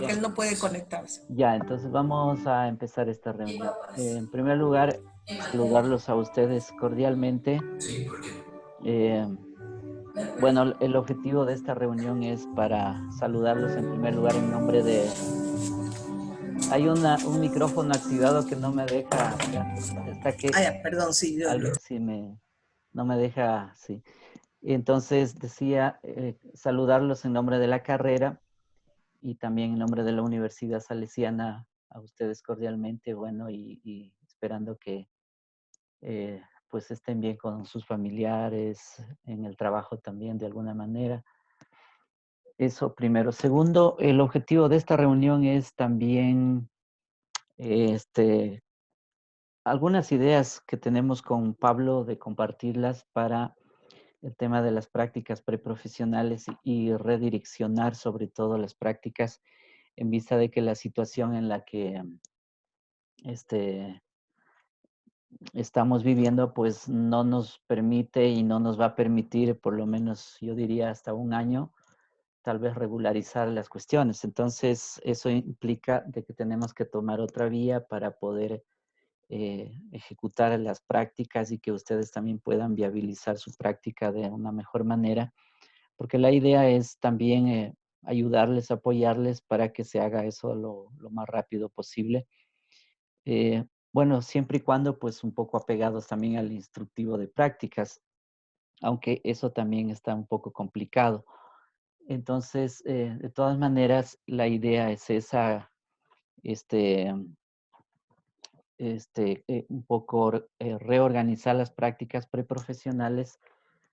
porque Ya, él no puede conectarse. ya, entonces vamos a empezar esta reunión. En primer lugar, saludarlos a ustedes cordialmente. Eh, bueno, el objetivo de esta reunión es para saludarlos en primer lugar en nombre de... Hay un micrófono activado que no me deja, hasta Ah, que ya, perdón, sí, alguien sí no me deja, sí. Entonces decía saludarlos en nombre de la carrera y también en nombre de la Universidad Salesiana a ustedes cordialmente, bueno, y esperando que pues estén bien con sus familiares, en el trabajo también de alguna manera. Eso primero. Segundo, el objetivo de esta reunión es también algunas ideas que tenemos con Pablo de compartirlas para el tema de las prácticas preprofesionales y redireccionar sobre todo las prácticas en vista de que la situación en la que este, estamos viviendo pues no nos permite y no nos va a permitir, por lo menos yo diría hasta un año, tal vez regularizar las cuestiones. Entonces eso implica de que tenemos que tomar otra vía para poder ejecutar las prácticas y que ustedes también puedan viabilizar su práctica de una mejor manera, porque la idea es también ayudarles, apoyarles para que se haga eso lo más rápido posible. Bueno, siempre y cuando pues un poco apegados también al instructivo de prácticas, aunque eso también está un poco complicado. Entonces, de todas maneras, la idea es esa, este, un poco reorganizar las prácticas preprofesionales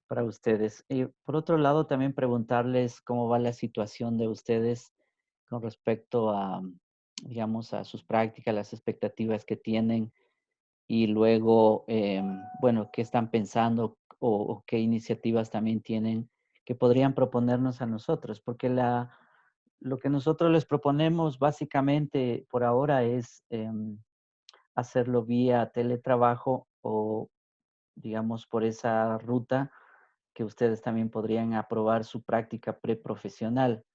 para ustedes. Y por otro lado, también preguntarles cómo va la situación de ustedes con respecto a, digamos, a sus prácticas, las expectativas que tienen y luego, bueno, qué están pensando o qué iniciativas también tienen que podrían proponernos a nosotros, porque lo que nosotros les proponemos básicamente por ahora es hacerlo vía teletrabajo o, digamos, por esa ruta que ustedes también podrían aprobar su práctica preprofesional.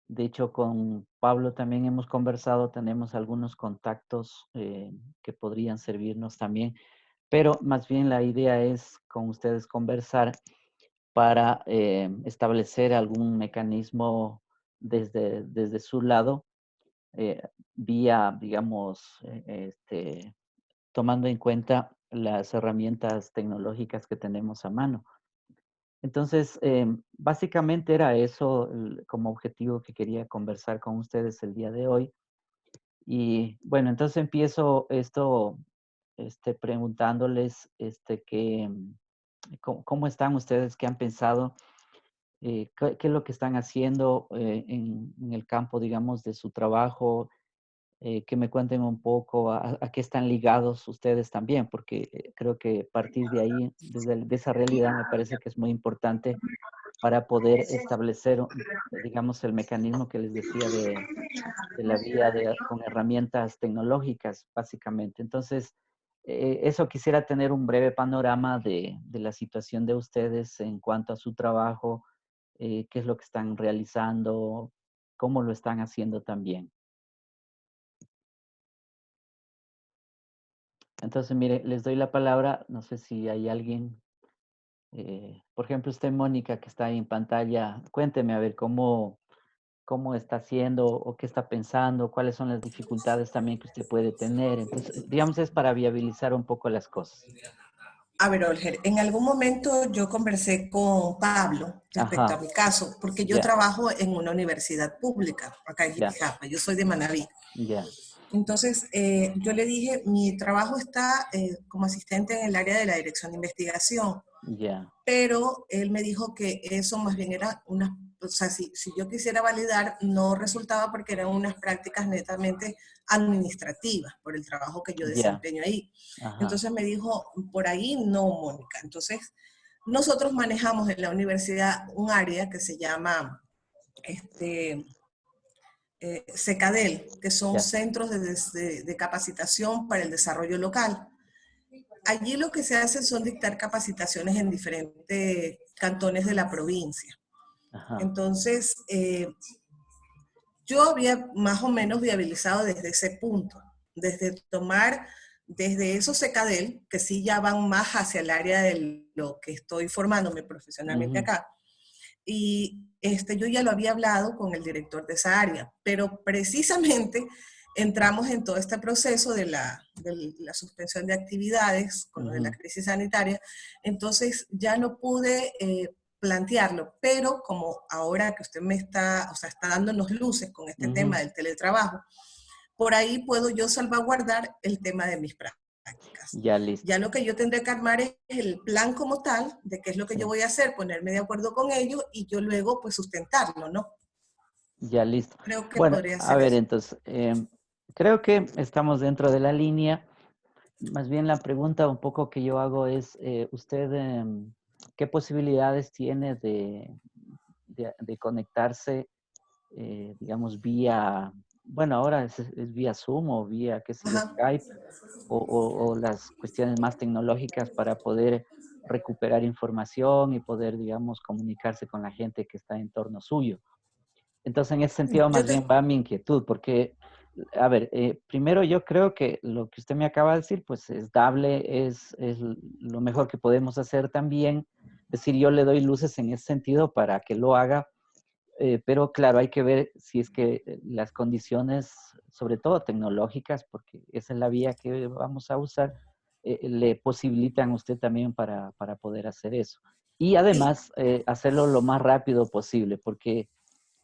De hecho, con Pablo también hemos conversado, tenemos algunos contactos que podrían servirnos también, pero más bien la idea es con ustedes conversar para establecer algún mecanismo desde su lado, eh, vía, digamos, tomando en cuenta las herramientas tecnológicas que tenemos a mano. Entonces, básicamente era eso como objetivo que quería conversar con ustedes el día de hoy. Y bueno, entonces empiezo esto preguntándoles ¿cómo están ustedes? ¿Qué han pensado? ¿Qué es lo que están haciendo en el campo, digamos, de su trabajo? Que me cuenten un poco a qué están ligados ustedes también, porque creo que partir de ahí, de esa realidad, me parece que es muy importante para poder establecer, digamos, el mecanismo que les decía de la vía con herramientas tecnológicas, básicamente. Entonces, eso quisiera tener un breve panorama de la situación de ustedes en cuanto a su trabajo, qué es lo que están realizando, cómo lo están haciendo también. Entonces, mire, les doy la palabra. No sé si hay alguien, por ejemplo, usted, Mónica, que está ahí en pantalla. Cuénteme, a ver, cómo está haciendo o qué está pensando, cuáles son las dificultades también que usted puede tener. Entonces, digamos, es para viabilizar un poco las cosas. A ver, Olger, en algún momento yo conversé con Pablo respecto a Ajá, mi caso, porque yo ya, trabajo en una universidad pública, acá en ya, Jipijapa, yo soy de Manabí. ya, Entonces, yo le dije, mi trabajo está como asistente en el área de la dirección de investigación, ya, pero él me dijo que eso más bien era una, o sea, si yo quisiera validar, no resultaba porque eran unas prácticas netamente administrativas por el trabajo que yo ya, desempeño ahí. ajá, Entonces me dijo, por ahí no, Mónica. Entonces, nosotros manejamos en la universidad un área que se llama este, SECADEL, que son ya, centros de capacitación para el desarrollo local. Allí lo que se hace son dictar capacitaciones en diferentes cantones de la provincia. ajá, Entonces, yo había más o menos viabilizado desde ese punto, desde tomar, desde esos CECADEL, que sí ya van más hacia el área de lo que estoy formándome profesionalmente Ujú, acá, y yo ya lo había hablado con el director de esa área, pero precisamente entramos en todo este proceso de la suspensión de actividades con lo de la ujú, crisis sanitaria, entonces ya no pude plantearlo, pero como ahora que usted me está, o sea, está dándonos luces con este tema ujú. del teletrabajo, por ahí puedo yo salvaguardar el tema de mis prácticas. Ya listo. Ya lo que yo tendré que armar es el plan como tal, de qué es lo que yo Sí, voy a hacer, ponerme de acuerdo con ellos y yo luego pues sustentarlo, ¿no? ya listo. Creo que Bueno, podría a ser ver, eso. entonces, creo que estamos dentro de la línea. Más bien la pregunta un poco que yo hago es, ¿usted qué posibilidades tiene de conectarse, digamos, vía, bueno, ahora es vía Zoom o vía, qué sé yo, Ajá. Skype, o las cuestiones más tecnológicas para poder recuperar información y poder, digamos, comunicarse con la gente que está en torno suyo? Entonces, en ese sentido, Yo más bien te, va mi inquietud, porque, a ver, primero yo creo que lo que usted me acaba de decir, pues es dable, es lo mejor que podemos hacer también. Es decir, yo le doy luces en ese sentido para que lo haga, pero claro, hay que ver si es que las condiciones, sobre todo tecnológicas, porque esa es la vía que vamos a usar, le posibilitan a usted también para poder hacer eso. Y y, además, hacerlo lo más rápido posible, porque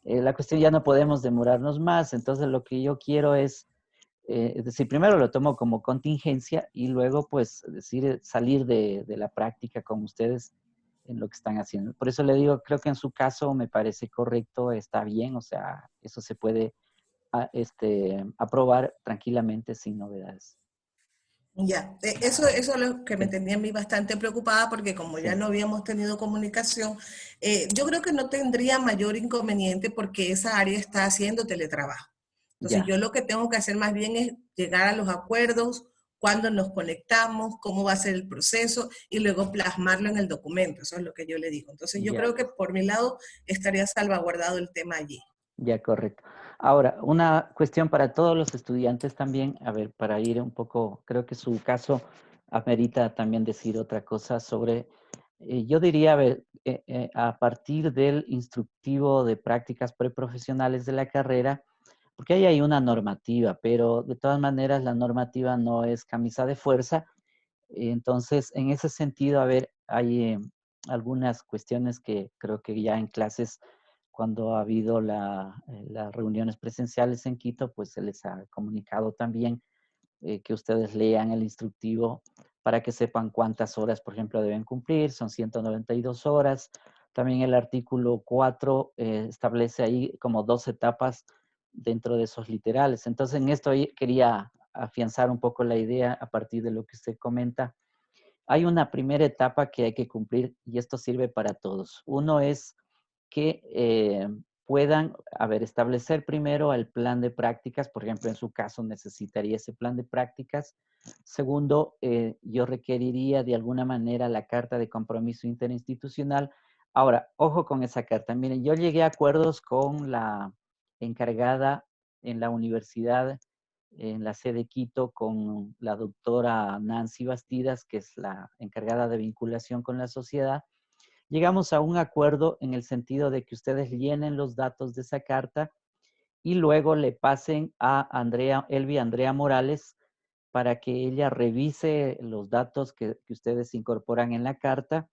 la cuestión ya no podemos demorarnos más, entonces lo que yo quiero es decir, primero lo tomo como contingencia y luego pues decir, salir de la práctica con ustedes en lo que están haciendo. Por eso le digo, creo que en su caso me parece correcto, está bien, o sea, eso se puede aprobar tranquilamente sin novedades. ya, eso es lo que me Sí, tenía a mí bastante preocupada porque como ya sí, no habíamos tenido comunicación, yo creo que no tendría mayor inconveniente porque esa área está haciendo teletrabajo. Entonces ya, yo lo que tengo que hacer más bien es llegar a los acuerdos, cuándo nos conectamos, cómo va a ser el proceso y luego plasmarlo en el documento. Eso es lo que yo le digo. Entonces yo ya, creo que por mi lado estaría salvaguardado el tema allí. ya, correcto. Ahora, una cuestión para todos los estudiantes también, a ver, para ir un poco, creo que su caso amerita también decir otra cosa sobre, yo diría, a ver, a partir del instructivo de prácticas preprofesionales de la carrera, porque ahí hay una normativa, pero de todas maneras la normativa no es camisa de fuerza. Entonces, en ese sentido, a ver, hay algunas cuestiones que creo que ya en clases, cuando ha habido las reuniones presenciales en Quito, pues se les ha comunicado también que ustedes lean el instructivo para que sepan cuántas horas, por ejemplo, deben cumplir. Son 192 horas. También el artículo 4 establece ahí como dos etapas dentro de esos literales. Entonces, en esto quería afianzar un poco la idea a partir de lo que usted comenta. Hay una primera etapa que hay que cumplir y esto sirve para todos. Uno es que puedan, a ver, establecer primero el plan de prácticas. Por ejemplo, en su caso necesitaría ese plan de prácticas. Segundo, yo requeriría de alguna manera la carta de compromiso interinstitucional. Ahora, ojo con esa carta. Miren, yo llegué a acuerdos con la encargada en la universidad, en la sede Quito, con la doctora Nancy Bastidas, que es la encargada de vinculación con la sociedad. Llegamos a un acuerdo en el sentido de que ustedes llenen los datos de esa carta y luego le pasen a Elvia Andrea Morales para que ella revise los datos que ustedes incorporan en la carta.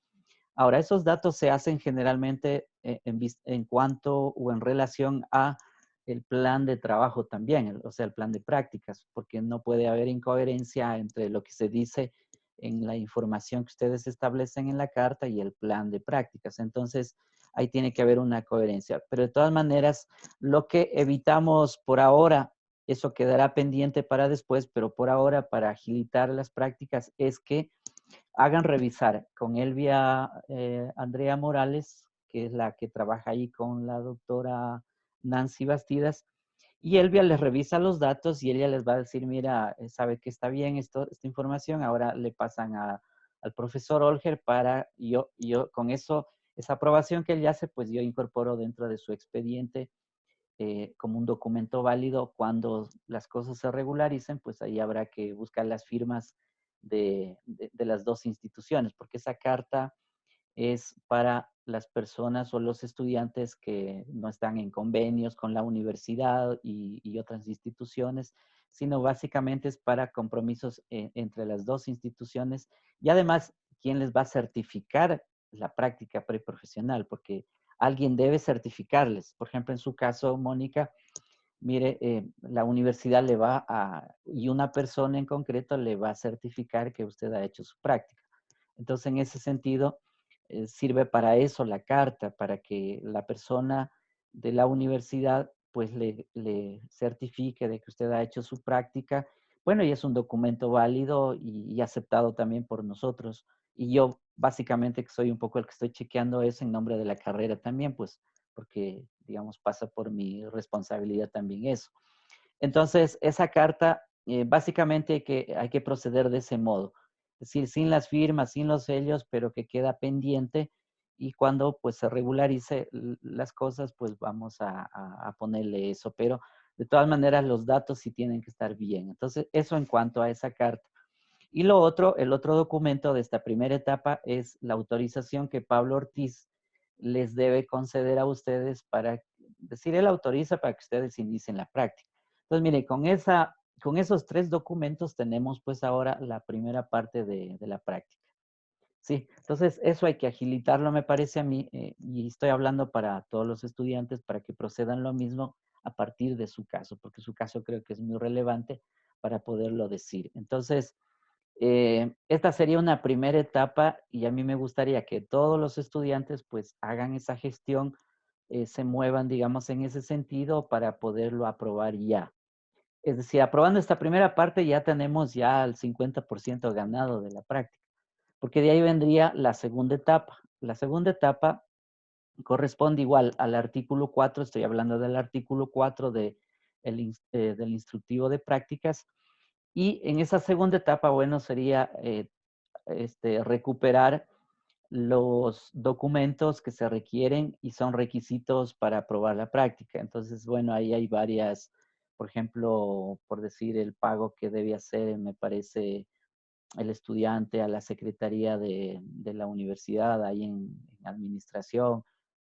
Ahora, esos datos se hacen generalmente en cuanto o en relación a el plan de trabajo también, o sea, el plan de prácticas, porque no puede haber incoherencia entre lo que se dice en la información que ustedes establecen en la carta y el plan de prácticas. Entonces, ahí tiene que haber una coherencia. Pero de todas maneras, lo que evitamos por ahora, eso quedará pendiente para después, pero por ahora, para agilitar las prácticas, es que hagan revisar con Elvia Andrea Morales, que es la que trabaja ahí con la doctora Nancy Bastidas, y Elvia les revisa los datos y ella les va a decir, mira, sabe que está bien esta información, ahora le pasan al profesor Olger para yo con eso, esa aprobación que él hace, pues yo incorporo dentro de su expediente como un documento válido. Cuando las cosas se regularicen, pues ahí habrá que buscar las firmas de las dos instituciones, porque esa carta es para las personas o los estudiantes que no están en convenios con la universidad y otras instituciones, sino básicamente es para compromisos entre las dos instituciones y además quién les va a certificar la práctica preprofesional, porque alguien debe certificarles. Por ejemplo, en su caso, Mónica, mire, la universidad le va y una persona en concreto le va a certificar que usted ha hecho su práctica. Entonces, en ese sentido, sirve para eso la carta, para que la persona de la universidad pues le certifique de que usted ha hecho su práctica. Bueno, y es un documento válido y aceptado también por nosotros. Y yo básicamente que soy un poco el que estoy chequeando eso en nombre de la carrera también, pues porque, digamos, pasa por mi responsabilidad también eso. Entonces, esa carta, básicamente hay que proceder de ese modo. Es decir, sin las firmas, sin los sellos, pero que queda pendiente y cuando pues se regularice las cosas, pues vamos a ponerle eso. Pero de todas maneras, los datos sí tienen que estar bien. Entonces, eso en cuanto a esa carta. Y lo otro, el otro documento de esta primera etapa es la autorización que Pablo Ortiz les debe conceder a ustedes para decir, él autoriza para que ustedes inicien la práctica. Entonces, mire, con esos tres documentos tenemos pues ahora la primera parte de la práctica. Sí, entonces eso hay que agilitarlo, me parece a mí, y estoy hablando para todos los estudiantes para que procedan lo mismo a partir de su caso, porque su caso creo que es muy relevante para poderlo decir. Entonces, esta sería una primera etapa y a mí me gustaría que todos los estudiantes pues hagan esa gestión, se muevan, digamos, en ese sentido para poderlo aprobar ya. Es decir, aprobando esta primera parte ya tenemos ya el 50% ganado de la práctica, porque de ahí vendría la segunda etapa. La segunda etapa corresponde igual al artículo 4, estoy hablando del artículo 4 del instructivo de prácticas, y en esa segunda etapa, bueno, sería recuperar los documentos que se requieren y son requisitos para aprobar la práctica. Entonces, bueno, ahí hay varias, por ejemplo, por decir el pago que debe hacer, me parece, el estudiante a la secretaría de la universidad, ahí en administración.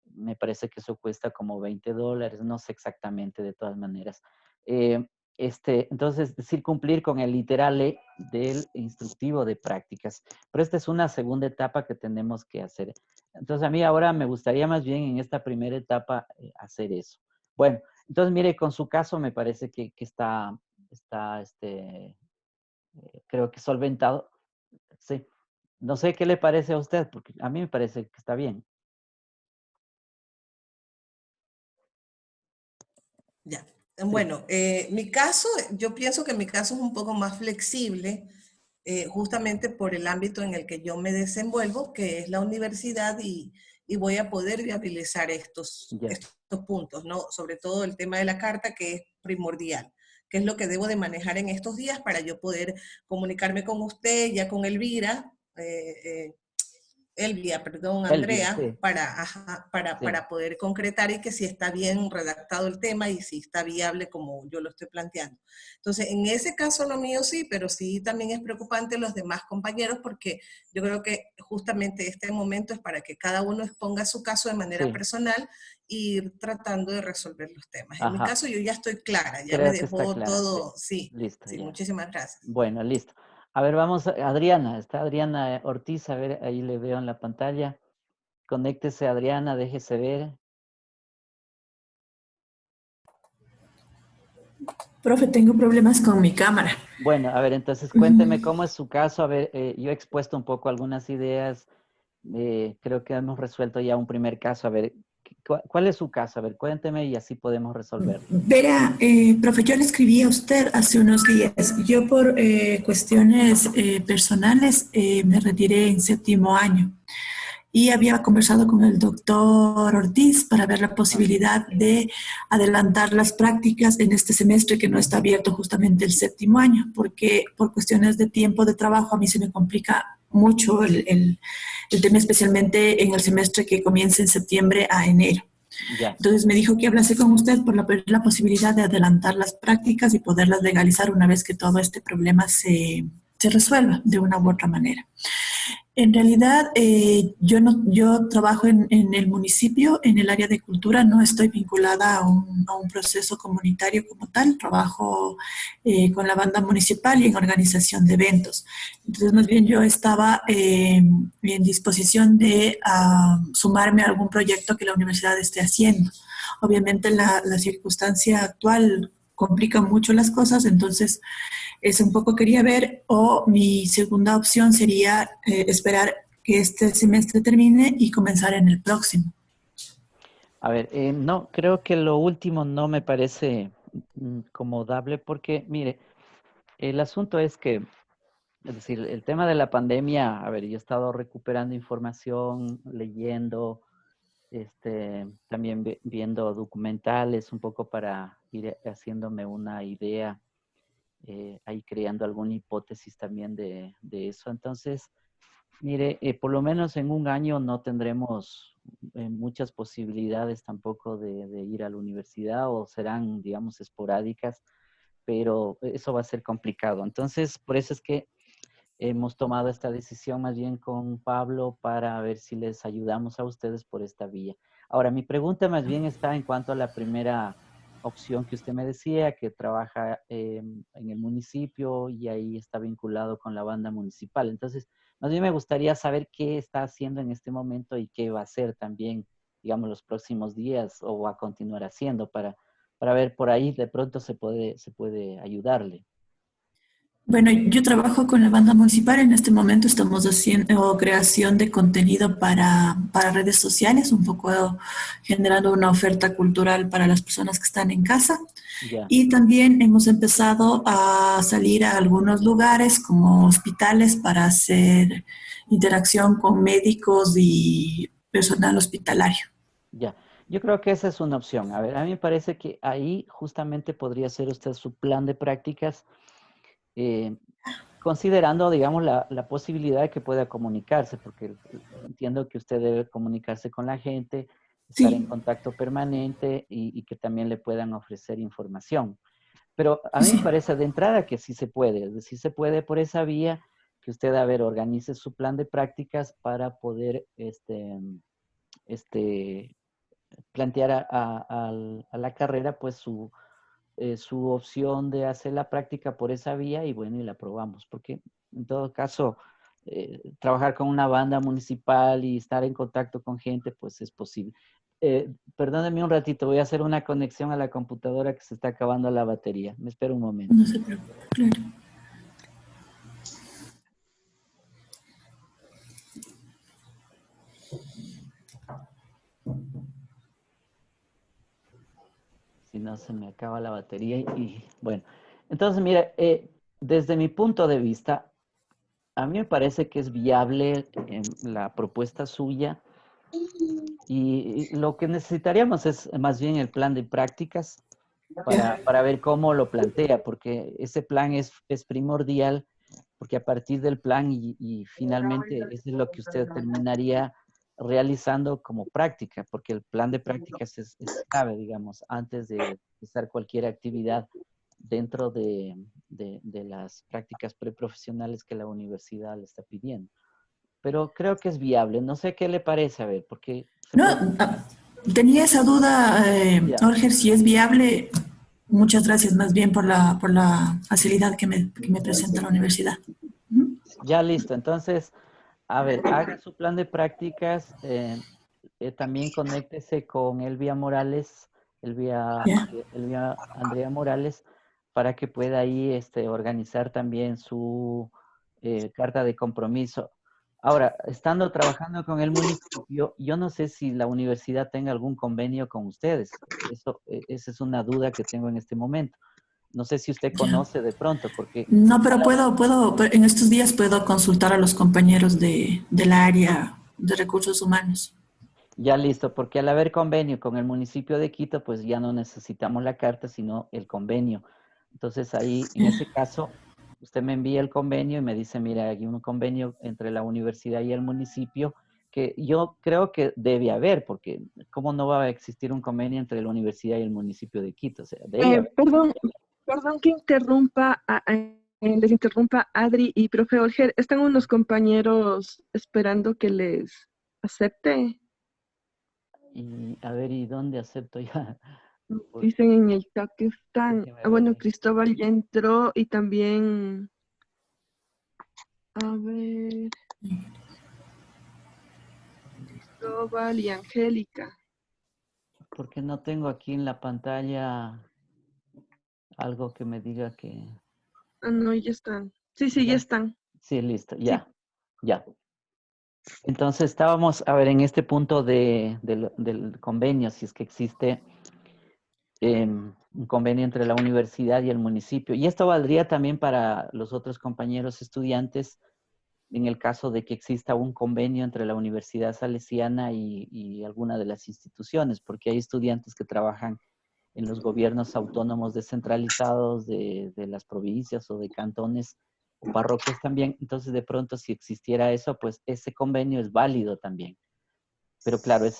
Me parece que eso cuesta como $20, no sé exactamente de todas maneras. Eh, entonces, es decir, cumplir con el literal E del instructivo de prácticas. Pero esta es una segunda etapa que tenemos que hacer. Entonces, a mí ahora me gustaría más bien en esta primera etapa hacer eso. Bueno, entonces, mire, con su caso me parece que creo que solventado. Sí. No sé qué le parece a usted, porque a mí me parece que está bien. Ya. Sí, Bueno, mi caso, yo pienso que mi caso es un poco más flexible, justamente por el ámbito en el que yo me desenvuelvo, que es la universidad, y voy a poder viabilizar ya. estos puntos, ¿no? Sobre todo el tema de la carta, que es primordial, que es lo que debo de manejar en estos días para yo poder comunicarme con usted, ya con Elvira, Elvia, perdón, Elvia, Andrea, sí, sí. para poder concretar y que si está bien redactado el tema y si está viable como yo lo estoy planteando. Entonces, en ese caso lo mío sí, pero sí también es preocupante los demás compañeros porque yo creo que justamente este momento es para que cada uno exponga su caso de manera Sí, personal e ir tratando de resolver los temas. En mi ajá. caso yo ya estoy clara, ya me Creo que está dejó clara, sí. todo, sí, Listo, sí, ya. muchísimas gracias. Bueno, listo. A ver, vamos, Adriana, está Adriana Ortiz, a ver, ahí le veo en la pantalla. Conéctese, Adriana, déjese ver. Profe, tengo problemas con mi cámara. Bueno, a ver, entonces cuénteme Mm, cómo es su caso. A ver, yo he expuesto un poco algunas ideas. Creo que hemos resuelto ya un primer caso. A ver, ¿cuál es su caso? A ver, cuénteme y así podemos resolverlo. Verá, profe, yo le escribí a usted hace unos días. Yo por cuestiones personales me retiré en séptimo año y había conversado con el doctor Ortiz para ver la Ajá, posibilidad de adelantar las prácticas en este semestre que no está abierto justamente el séptimo año, porque por cuestiones de tiempo de trabajo a mí se me complica mucho el tema, especialmente en el semestre que comienza en septiembre a enero. Ya. Entonces me dijo que hablase con usted por la posibilidad de adelantar las prácticas y poderlas legalizar una vez que todo este problema se resuelva de una u Sí. otra manera. En realidad, yo, no, yo trabajo en el municipio, en el área de cultura, no estoy vinculada a un proceso comunitario como tal, trabajo con la banda municipal y en organización de eventos. Entonces, más bien yo estaba en disposición de sumarme a algún proyecto que la universidad esté haciendo. Obviamente la circunstancia actual complica mucho las cosas, entonces eso un poco quería ver, o mi segunda opción sería esperar que este semestre termine y comenzar en el próximo. A ver, no, creo que lo último no me parece acomodable porque, mire, el asunto es que, es decir, el tema de la pandemia, a ver, yo he estado recuperando información, leyendo, también viendo documentales un poco para ir haciéndome una idea, ahí creando alguna hipótesis también de eso. Entonces, mire, por lo menos en un año no tendremos muchas posibilidades tampoco de ir a la universidad o serán, digamos, esporádicas, pero eso va a ser complicado. Entonces, por eso es que hemos tomado esta decisión más bien con Pablo para ver si les ayudamos a ustedes por esta vía. Ahora, mi pregunta más bien está en cuanto a la primera opción que usted me decía, que trabaja en el municipio y ahí está vinculado con la banda municipal. Entonces, más bien me gustaría saber qué está haciendo en este momento y qué va a hacer también, digamos, los próximos días o va a continuar haciendo para ver por ahí de pronto se puede ayudarle. Bueno, yo trabajo con la banda municipal. En este momento estamos haciendo creación de contenido para redes sociales, un poco generando una oferta cultural para las personas que están en casa. Ya. Y también hemos empezado a salir a algunos lugares como hospitales para hacer interacción con médicos y personal hospitalario. Ya, yo creo que esa es una opción. A ver, a mí me parece que ahí justamente podría ser usted su plan de prácticas, eh, considerando, digamos, la posibilidad de que pueda comunicarse, porque entiendo que usted debe comunicarse con la gente, estar en Sí, contacto permanente y que también le puedan ofrecer información. Pero a mí me sí. parece de entrada que sí se puede, es decir, se puede por esa vía que usted, a ver, organice su plan de prácticas para poder, este, plantear a la carrera pues su opción de hacer la práctica por esa vía y bueno, y la probamos, porque en todo caso, trabajar con una banda municipal y estar en contacto con gente, pues es posible. Perdónenme un ratito, voy a hacer una conexión a la computadora que se está acabando la batería. Me espero un momento. No se preocupe, claro. Si no, se me acaba la batería y bueno. Entonces, mira, desde mi punto de vista, a mí me parece que es viable la propuesta suya y lo que necesitaríamos es más bien el plan de prácticas Ya. para ver cómo lo plantea, porque ese plan es primordial, porque a partir del plan y finalmente eso es lo que usted terminaría realizando como práctica, porque el plan de prácticas es clave, digamos, antes de empezar cualquier actividad dentro de las prácticas preprofesionales que la universidad le está pidiendo. Pero creo que es viable. No sé qué le parece, a ver, porque se No, puede... tenía esa duda, Ya, Jorge, si es viable. Muchas gracias más bien por la facilidad que me presenta la universidad. Ujú. ya listo. Entonces, a ver, haga su plan de prácticas. También conéctese con Elvia Morales, Ya. Elvia Andrea Morales, para que pueda ahí organizar también su carta de compromiso. Ahora, estando trabajando con el municipio, yo no sé si la universidad tenga algún convenio con ustedes. Esa es una duda que tengo en este momento. No sé si usted Ya. conoce de pronto, porque No, pero en estos días puedo consultar a los compañeros del área de recursos humanos. ya listo, porque al haber convenio con el municipio de Quito, pues ya no necesitamos la carta, sino el convenio. Entonces ahí, en ese caso, usted me envía el convenio y me dice, mira, hay un convenio entre la universidad y el municipio que yo creo que debe haber, porque ¿cómo no va a existir un convenio entre la universidad y el municipio de Quito? O sea, debe haber. Perdón que les interrumpa Adri y profe Olger. Están unos compañeros esperando que les acepte. Y a ver, ¿y dónde acepto ya? Por- Dicen en el chat que están. déjeme ver Bueno, ahí. Cristóbal ya entró y también, a ver, Cristóbal y Angélica. Porque no tengo aquí en la pantalla algo que me diga que... Ah, no, ya están. Sí, sí, ya ¿Ya? están. Sí, listo, Sí. ya. Entonces estábamos, a ver, en este punto del convenio, si es que existe un convenio entre la universidad y el municipio. Y esto valdría también para los otros compañeros estudiantes en el caso de que exista un convenio entre la Universidad Salesiana y alguna de las instituciones, porque hay estudiantes que trabajan en los gobiernos autónomos descentralizados de las provincias o de cantones o parroquias también. Entonces, de pronto, si existiera eso, pues ese convenio es válido también. Pero claro, Ok.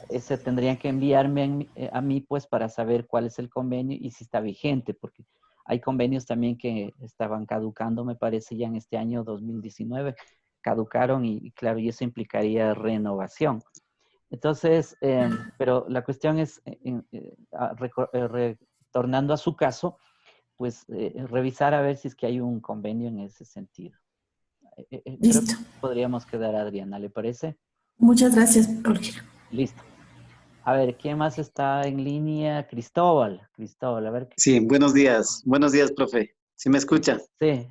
ese tendrían que enviarme a mí, pues, para saber cuál es el convenio y si está vigente, porque hay convenios también que estaban caducando, me parece, ya en este año 2019, caducaron y claro, y eso implicaría renovación. Entonces, pero la cuestión es, retornando a su caso, pues revisar a ver si es que hay un convenio en ese sentido. Creo Listo. que podríamos quedar, Adriana, ¿le parece? Muchas gracias, Olga. Listo. A ver, ¿quién más está en línea? Cristóbal. Cristóbal, a ver. Sí, buenos días, profe. ¿Sí me escucha? Sí,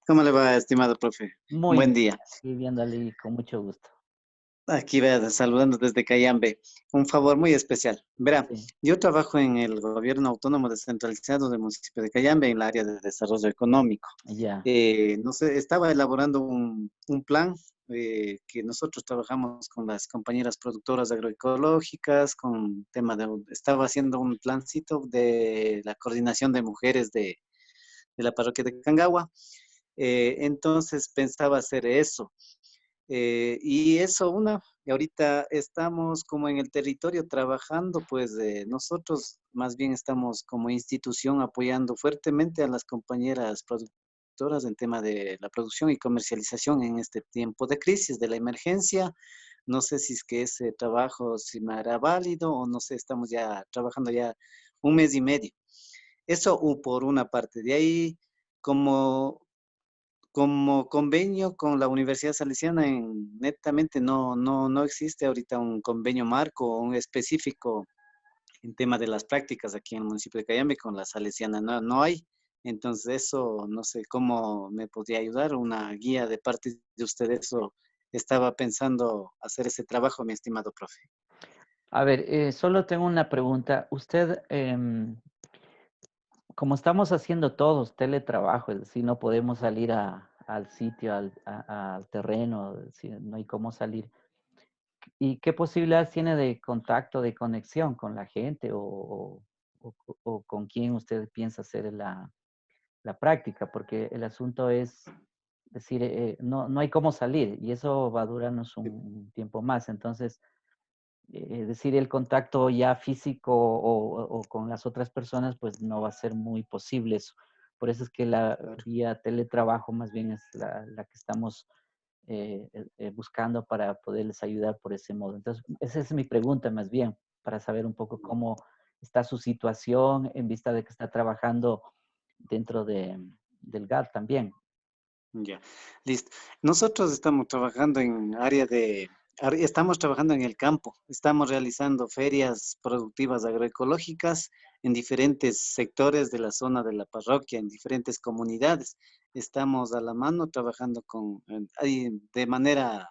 ¿Cómo le va, estimado profe? muy Buen bien. día. Aquí viéndole con mucho gusto. Aquí vea, saludando desde Cayambe. Un favor muy especial. Verá, Sí, yo trabajo en el gobierno autónomo descentralizado del municipio de Cayambe en el área de desarrollo económico. ya, No sé, estaba elaborando un plan que nosotros trabajamos con las compañeras productoras agroecológicas, con tema estaba haciendo un plancito de la coordinación de mujeres de la parroquia de Cangagua. Entonces pensaba hacer eso. Y eso, y ahorita estamos como en el territorio trabajando, pues nosotros más bien estamos como institución apoyando fuertemente a las compañeras productoras en tema de la producción y comercialización en este tiempo de crisis, de la emergencia. No sé si es que ese trabajo se me hará válido o no sé, estamos ya trabajando ya un mes y medio. Eso por una parte. De ahí, como convenio con la Universidad Salesiana, netamente no existe ahorita un convenio marco o un específico en tema de las prácticas aquí en el municipio de Cayambe con la Salesiana, no hay. Entonces eso, no sé cómo me podría ayudar, una guía de parte de ustedes, eso estaba pensando hacer ese trabajo, mi estimado profe. a ver, solo tengo una pregunta. Usted, como estamos haciendo todos teletrabajo, es decir, no podemos salir al sitio, al terreno, es decir, no hay cómo salir. ¿Y qué posibilidades tiene de contacto, de conexión con la gente o- o con quién usted piensa hacer la práctica? Porque el asunto es decir, no hay cómo salir y eso va a durarnos un tiempo más. Entonces, decir el contacto ya físico o con las otras personas, pues no va a ser muy posible eso. Por eso es que la Claro. vía teletrabajo más bien es la que estamos buscando para poderles ayudar por ese modo. Entonces, esa es mi pregunta más bien, para saber un poco cómo está su situación en vista de que está trabajando dentro del GAD también. Ya, listo. Nosotros estamos trabajando estamos trabajando en el campo, estamos realizando ferias productivas agroecológicas en diferentes sectores de la zona de la parroquia, en diferentes comunidades. Estamos a la mano trabajando ahí de manera,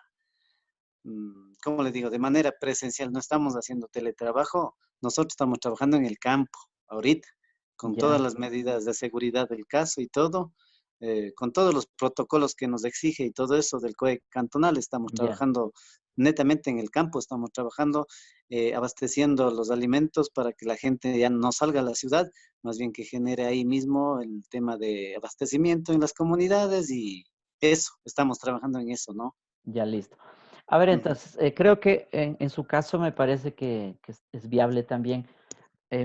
¿cómo le digo? De manera presencial, no estamos haciendo teletrabajo, nosotros estamos trabajando en el campo ahorita, con todas Ya, las medidas de seguridad del caso y todo, con todos los protocolos que nos exige y todo eso del COE cantonal, estamos ya, trabajando netamente en el campo, estamos trabajando abasteciendo los alimentos para que la gente ya no salga a la ciudad, más bien que genere ahí mismo el tema de abastecimiento en las comunidades y eso, estamos trabajando en eso, ¿no? ya listo. A ver, Ujú. entonces, creo que en su caso me parece que es viable también.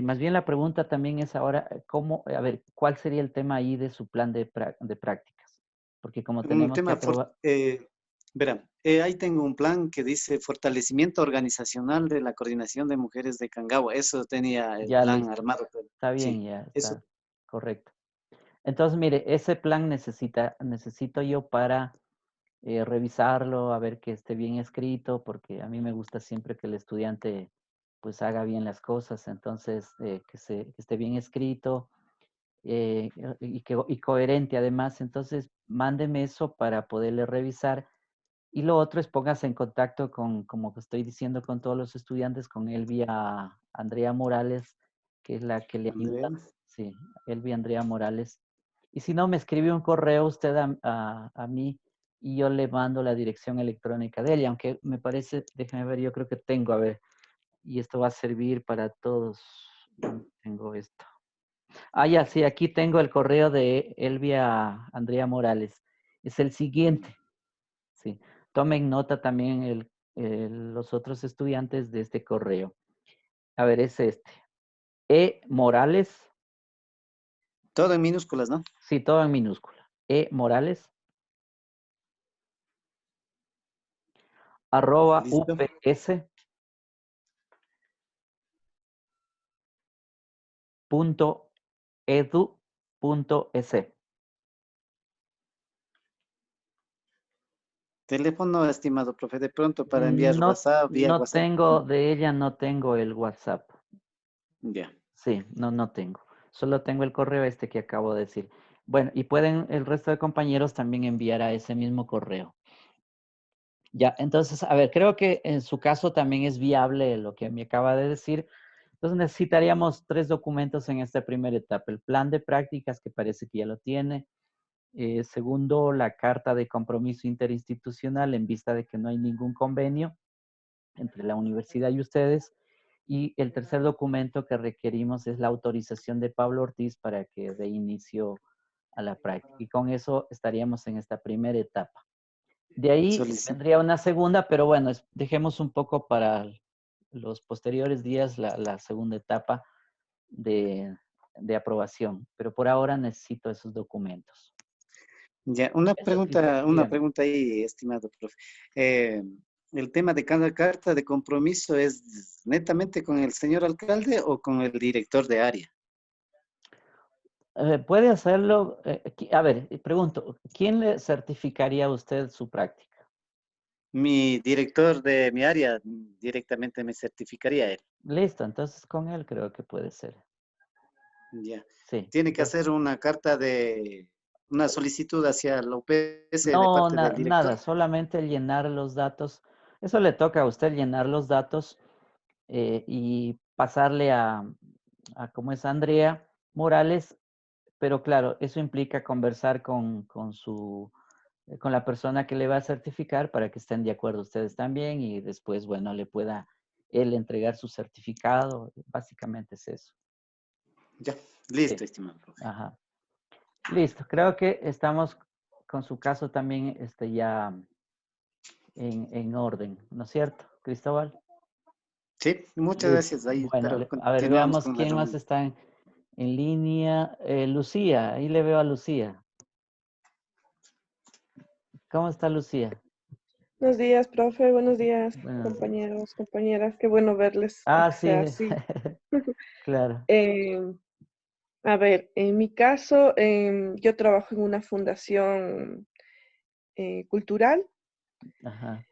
Más bien la pregunta también es ahora, ¿cómo, a ver, cuál sería el tema ahí de su plan de prácticas? Porque como Un tenemos que tema, aprobar, verá, ahí tengo un plan que dice fortalecimiento organizacional de la coordinación de mujeres de Cangagua. Eso tenía el ya plan listo, armado, pero está sí, bien, ya eso. está correcto. Entonces, mire, ese plan necesito yo para revisarlo, a ver que esté bien escrito, porque a mí me gusta siempre que el estudiante pues haga bien las cosas, entonces que esté bien escrito y coherente además, entonces mándeme eso para poderle revisar. Y lo otro es póngase en contacto con, como que estoy diciendo, con todos los estudiantes, con Elvia Andrea Morales, que es la que le ayuda. Andrea. Sí, Elvia Andrea Morales. Y si no, me escribe un correo usted a mí y yo le mando la dirección electrónica de ella, aunque me parece, déjame ver, yo creo que tengo, a ver, y esto va a servir para todos. ¿Dónde tengo esto? Ah, ya, sí, aquí tengo el correo de Elvia Andrea Morales. Es el siguiente. Sí. Tomen nota también los otros estudiantes de este correo. A ver, es este. E Morales, Todo en minúsculas, ¿no? sí, todo en minúscula. E Morales, arroba Listo. ups punto edu punto es. Teléfono, estimado profe, de pronto para enviar No, WhatsApp, vía no WhatsApp. tengo, de ella no tengo el WhatsApp. Ya. Sí, no tengo. Solo tengo el correo este que acabo de decir. Bueno, y pueden el resto de compañeros también enviar a ese mismo correo. Ya, entonces, a ver, creo que en su caso también es viable lo que me acaba de decir. Entonces necesitaríamos 3 documentos en esta primera etapa. El plan de prácticas, que parece que ya lo tiene. Segundo, la carta de compromiso interinstitucional en vista de que no hay ningún convenio entre la universidad y ustedes. Y el tercer documento que requerimos es la autorización de Pablo Ortiz para que dé inicio a la práctica. Y con eso estaríamos en esta primera etapa. De ahí vendría una segunda, pero bueno, dejemos un poco para los posteriores días la segunda etapa de aprobación. Pero por ahora necesito esos documentos. Ya, Eso, listo, una dígame. pregunta ahí, estimado profe. Eh, ¿El tema de cada carta de compromiso es netamente con el señor alcalde o con el director de área? ¿Puede hacerlo? A ver, pregunto, ¿quién le certificaría a usted su práctica? Mi director de mi área directamente me certificaría él. Listo, entonces con él creo que puede ser. Ya. Sí. Tiene que Entonces, hacer una carta de una solicitud hacia la UPS de no, parte del director. nada, solamente llenar los datos. Eso le toca a usted llenar los datos y pasarle como es Andrea Morales, pero claro, eso implica conversar con la persona que le va a certificar para que estén de acuerdo ustedes también y después, bueno, le pueda él entregar su certificado. Básicamente es eso. Ya, Sí, listo, estimado profe. ajá. Listo, creo que estamos con su caso también ya en orden, ¿no es cierto, Cristóbal? Sí, muchas Listo. gracias. Ahí Bueno, espero a ver, continuamos veamos con la quién más reunión. está en línea. Lucía, ahí le veo a Lucía. ¿Cómo está Lucía? Buenos días, profe. Buenos días, Buenos días. compañeros, compañeras. Qué bueno verles, Ah, aunque sí, sea así. claro. Eh, a ver, en mi caso, yo trabajo en una fundación cultural Ajá,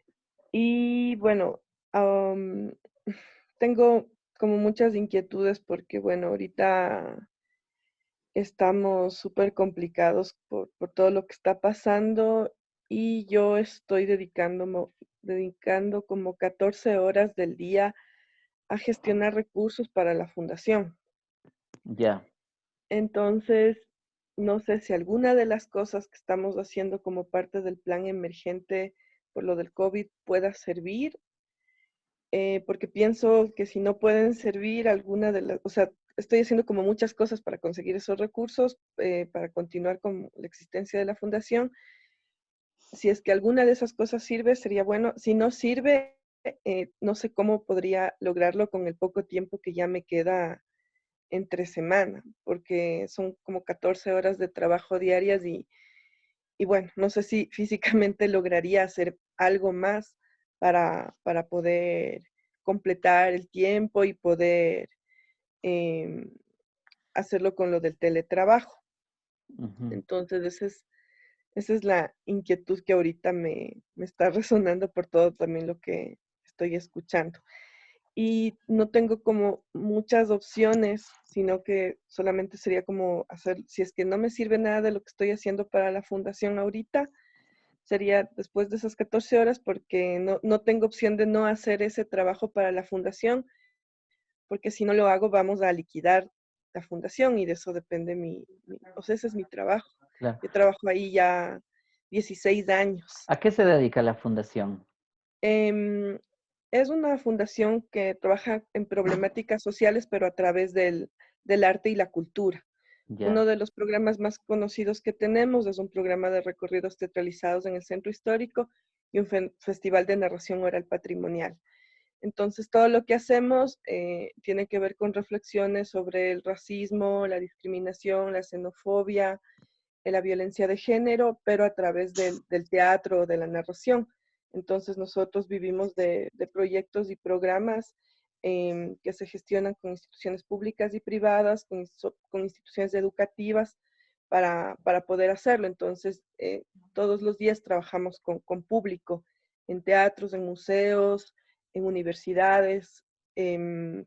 y bueno, am, tengo como muchas inquietudes porque bueno, ahorita estamos súper complicados por todo lo que está pasando y yo estoy dedicando como 14 horas del día a gestionar recursos para la fundación. ya. Entonces, no sé si alguna de las cosas que estamos haciendo como parte del plan emergente por lo del COVID pueda servir, porque pienso que si no pueden servir alguna de las, o sea, estoy haciendo como muchas cosas para conseguir esos recursos, para continuar con la existencia de la fundación, si es que alguna de esas cosas sirve, sería bueno. Si no sirve, no sé cómo podría lograrlo con el poco tiempo que ya me queda entre semana, porque son como 14 horas de trabajo diarias y bueno, no sé si físicamente lograría hacer algo más para poder completar el tiempo y poder em, hacerlo con lo del teletrabajo. Ujú. Entonces, esa es la inquietud que ahorita me está resonando por todo también lo que estoy escuchando. Y no tengo como muchas opciones, sino que solamente sería como hacer, si es que no me sirve nada de lo que estoy haciendo para la fundación ahorita, sería después de esas 14 horas porque no tengo opción de no hacer ese trabajo para la fundación, porque si no lo hago vamos a liquidar la fundación y de eso depende o sea, ese es mi trabajo. Claro. Yo trabajo ahí ya 16 años. ¿A qué se dedica la fundación? Em, es una fundación que trabaja en problemáticas sociales, pero a través del arte y la cultura. Ya. Uno de los programas más conocidos que tenemos es un programa de recorridos teatralizados en el centro histórico y un festival de narración oral patrimonial. Entonces, todo lo que hacemos tiene que ver con reflexiones sobre el racismo, la discriminación, la xenofobia, la violencia de género, pero a través del teatro o de la narración. Entonces nosotros vivimos de proyectos y programas que se gestionan con instituciones públicas y privadas, con instituciones educativas para poder hacerlo. Entonces todos los días trabajamos con público, en teatros, en museos, en universidades. em,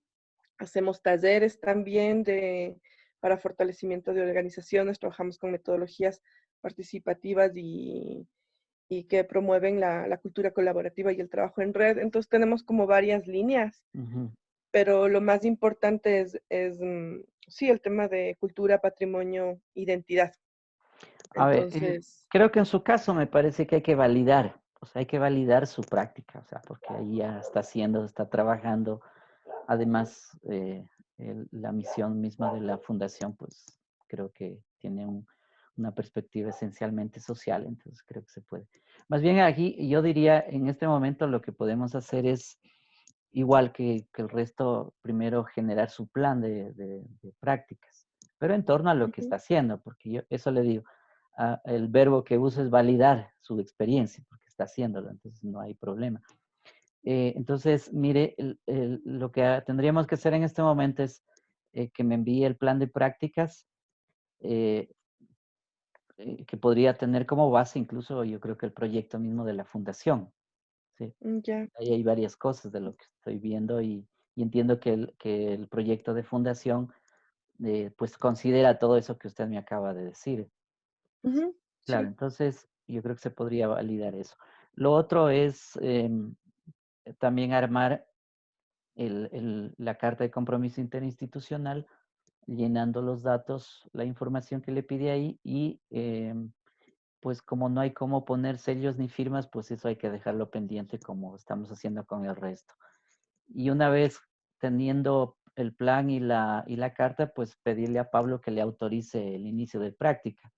Hacemos talleres también para fortalecimiento de organizaciones, trabajamos con metodologías participativas y que promueven la cultura colaborativa y el trabajo en red. Entonces tenemos como varias líneas, Ujú. pero lo más importante sí, el tema de cultura, patrimonio, identidad. A ver, Entonces, creo que en su caso me parece que hay que validar, o sea, hay que validar su práctica, o sea, porque ahí ya está haciendo, está trabajando. Además, la misión misma de la fundación, pues creo que tiene una perspectiva esencialmente social, entonces creo que se puede. Más bien aquí, yo diría, en este momento lo que podemos hacer es, igual que el resto, primero generar su plan de prácticas, pero en torno a lo que ujú, está haciendo, porque yo eso le digo, el verbo que uso es validar su experiencia, porque está haciéndolo, entonces no hay problema. Entonces, mire, lo que tendríamos que hacer en este momento es que me envíe el plan de prácticas, eh, que podría tener como base incluso yo creo que el proyecto mismo de la fundación. ¿Sí? ya. Ahí hay varias cosas de lo que estoy viendo y entiendo que el proyecto de fundación pues considera todo eso que usted me acaba de decir. Ujú, Claro, sí. entonces yo creo que se podría validar eso. Lo otro es también armar la carta de compromiso interinstitucional, llenando los datos, la información que le pide ahí y pues como no hay cómo poner sellos ni firmas, pues eso hay que dejarlo pendiente como estamos haciendo con el resto. Y una vez teniendo el plan y la carta, pues pedirle a Pablo que le autorice el inicio de práctica.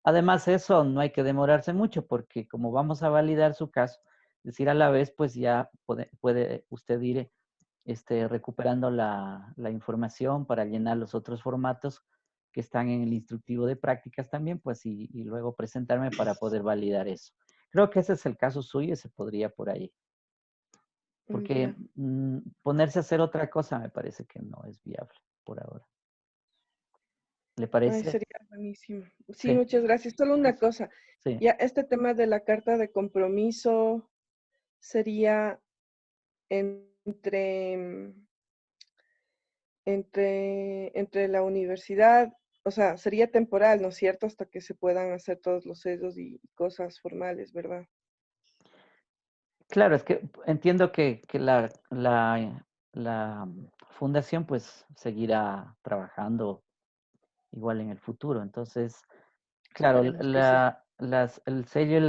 Además, eso no hay que demorarse mucho porque como vamos a validar su caso, es decir, a la vez, pues ya puede usted ir recuperando la información para llenar los otros formatos que están en el instructivo de prácticas también, pues y luego presentarme para poder validar eso. Creo que ese es el caso suyo y se podría por ahí. Porque Ya. ponerse a hacer otra cosa me parece que no es viable por ahora. ¿Le Ay, parece? sería buenísimo. Sí, Sí, muchas gracias. Solo una cosa. sí. Ya este tema de la carta de compromiso sería entre, entre la universidad, o sea, sería temporal, ¿no es cierto? Hasta que se puedan hacer todos los sellos y cosas formales, ¿verdad? Claro, es que entiendo que la fundación pues seguirá trabajando igual en el futuro. Entonces, claro, Esperemos que sí. el sello